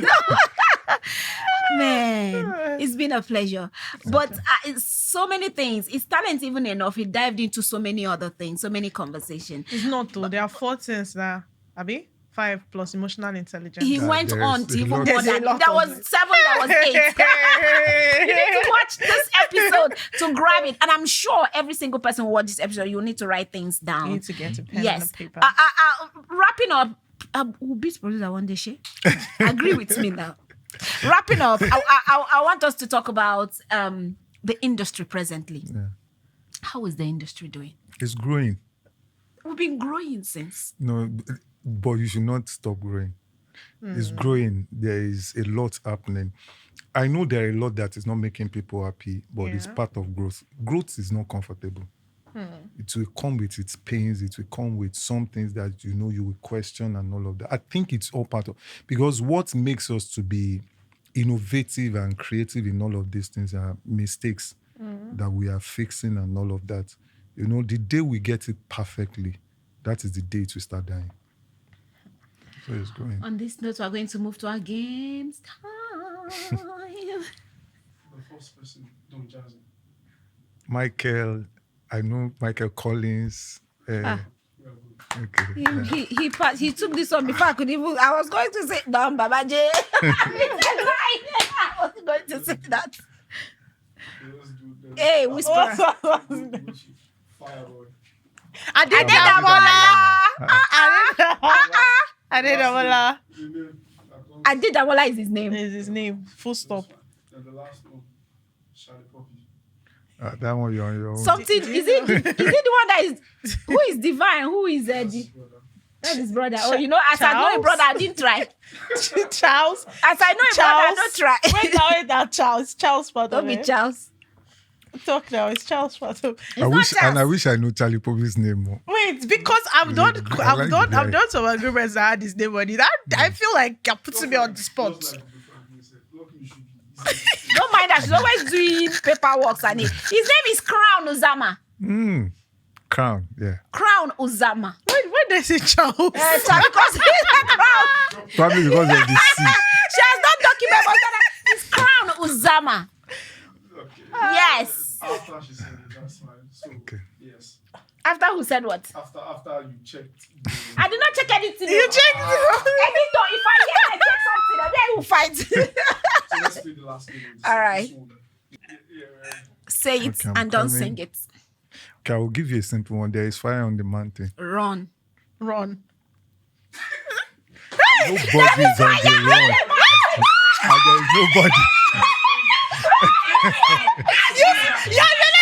Man, it's been a pleasure. But it's so many things. Is talent even enough? He dived into so many other things, so many conversations. It's not though. There are 4 things that, Abi, 5 plus emotional intelligence. He Yeah, went there's on a to even lot. more There's a than lot that. of Was it. 7, that was 8. You need to watch this episode to grab it. And I'm sure every single person who watch this episode, you need to write things down. You need to get a pen and Yes. a paper. Wrapping up, we'll beat producer one day, she. Agree with me now. Wrapping up, I want us to talk about the industry presently. Yeah. How is the industry doing? It's growing. We've been growing since. No, but you should not stop growing. It's growing. There is a lot happening. I know there are a lot that is not making people happy, but it's Yeah. part of growth. Growth is not comfortable. It will come with its pains. It will come with some things that you know you will question and all of that. I think it's all part of, because what makes us to be innovative and creative in all of these things are mistakes that we are fixing and all of that. You know, the day we get it perfectly, that is the day to start dying. So it's growing. On this note, we're going to move to our games time. The first person, don't jazz it. Michael, I know Michael Collins. We are good. Okay. He took this one before I could even. I was going to say Don Baba J. I was going to say that. Okay, let's do Hey, whisper. Fireboy. I did Adedamola. I did that. What is his name? Is his name. Full stop. And the last one, Charlie Poppy. That one you're on your own. Something. Is it the one that is? Who is divine? Who is Brother. That is brother. Oh, you know, as I know a Charles? brother, I didn't try. Charles. As I know a brother, I don't try. Wait now, Charles. Charles part Don't of be it. Charles. Talk now. It's Charles part of I not wish, Charles. and I wish I knew Charlie Poppy's name more. Wait, because I've done some agreements that had his name on it. I feel like you're putting me on the spot. Just like before you said, lucky you should be. Don't mind that. She's always doing paperwork and it. His name is Crown Uzama. Crown, yeah. Crown Uzama. When they say Charles, Because he's a crown. Probably because of the sea. She has not documented, but it's Crown Uzama. Okay. Yes. After she said it, that's fine. So, Okay. yes. After who said what? After you checked. I did not check anything. you checked it. Editor, if I hear I check something, then will fight. So let's play the last game. of this- All right. this one. Yeah. Say it Okay, I'm and don't coming. sing it. Okay, I will give you a simple one. There is fire on the mountain. Run. Run. Nobody is on the run. And there is nobody.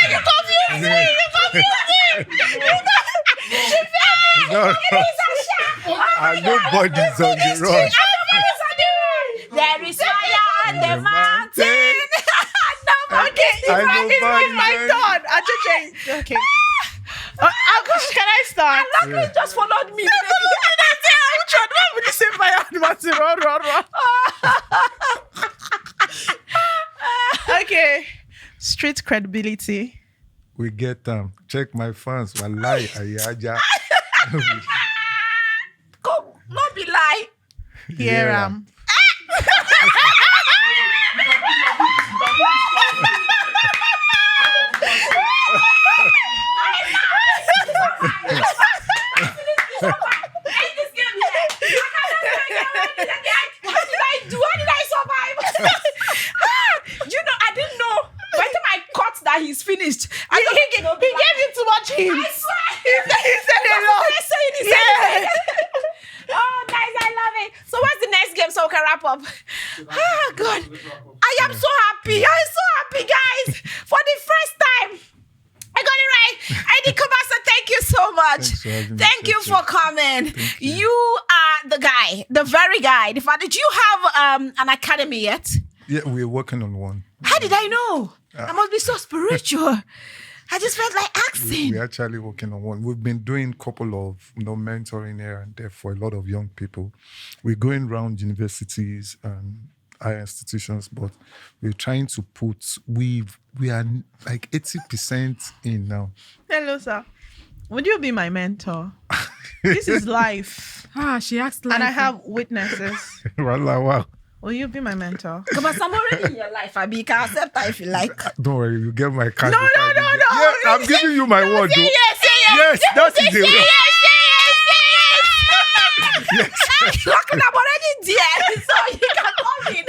You confused me. No, and nobody is on the run. There is fire on the mountain. Okay, I it's know my Biden. turn. I just changed. Okay. Can I start? Luckily, just followed me. Why would you say fire on the mountain? Run. Okay. Street credibility. We get them. Check my fans. Wallahi, ayaja. Come, not be lie. Here I am. How did I survive? You know, I didn't know. By the time I caught that he's finished, He gave you too much hints. I swear. He said a lot. Yeah. Oh, guys, I love it. So what's the next game so we can wrap up? Oh, God. I am so happy. I'm so happy, guys. For the first time. I got it right. ID Cabasa, thank you so much. Thanks for having me, Thank you Chacha. for coming. Thank you. You are the guy, the very guy. The fact, did you have an academy yet? Yeah, we're working on one. How did I know? I must be so spiritual. I just felt like asking. We're actually working on one. We've been doing a couple of mentoring here and there for a lot of young people. We're going around universities and higher institutions, but we're trying to we are like 80% in now. Hello, sir. Would you be my mentor? This is life. She asked life. And I have witnesses. Wow. Will you be my mentor? But I'm already in your life. You can accept that if you like. Don't worry, you get my card. No. Yeah, I'm giving you my word. Say yes, say yes. Yes, that is the word. Yes. Look, I'm already there, so you can come in.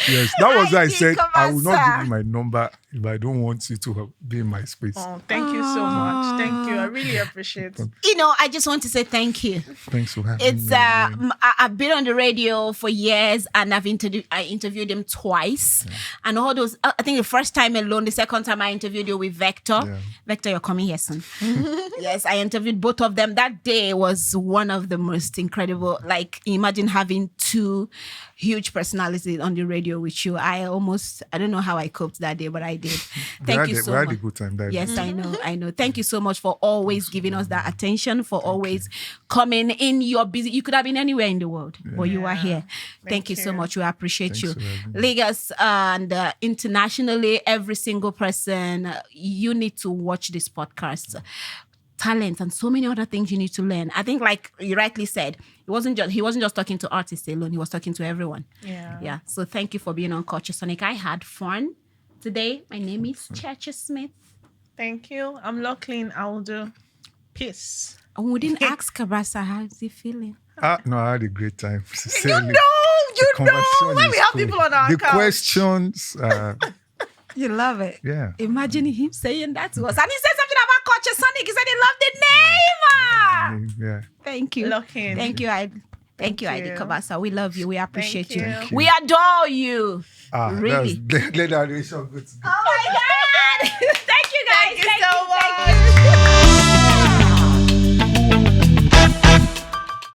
Yes, that was why I said Cabasa. I will not give you my number if I don't want you to be in my space. Oh, thank you so much. Thank you. I really appreciate it. I just want to say thank you. Thanks for having It's me. I've been on the radio for years, and I interviewed him twice, and all those. I think the first time alone, the second time I interviewed you with Vector. Yeah. Vector, you're coming here soon. Yes, I interviewed both of them. That day was one of the most incredible. Like, imagine having two huge personalities on the radio with you. I don't know how I coped that day, but I did. Thank you so We much. had a good time that Yes, day. I know. Thank you so much for always giving us that attention, for always coming in. You're busy. You could have been anywhere in the world, but you are here. Thank you so much. We appreciate Thanks you. for having me. Lagos and internationally, every single person, you need to watch this podcast. Talent and so many other things you need to learn. I think, like you rightly said, he wasn't just talking to artists alone. He was talking to everyone. Yeah. So thank you for being on Culture Sonic. I had fun today. My name is Chacha Smith. Thank you. I'm Lachlan Aldo. Peace. And we didn't ask Cabasa how's he feeling. No, I had a great time. You Sincerely. know. Conversation When is we have cool. people on our The couch. questions, You love it. yeah. Imagine him saying that to us. And he said something about Culture Sonic. He said he loved the name. Yeah. Thank you. Lachlan. Thank you, Heidi you. Cabasa. We love you. We appreciate you. Thank you. We adore you. Really? Let that nation go to Oh my God.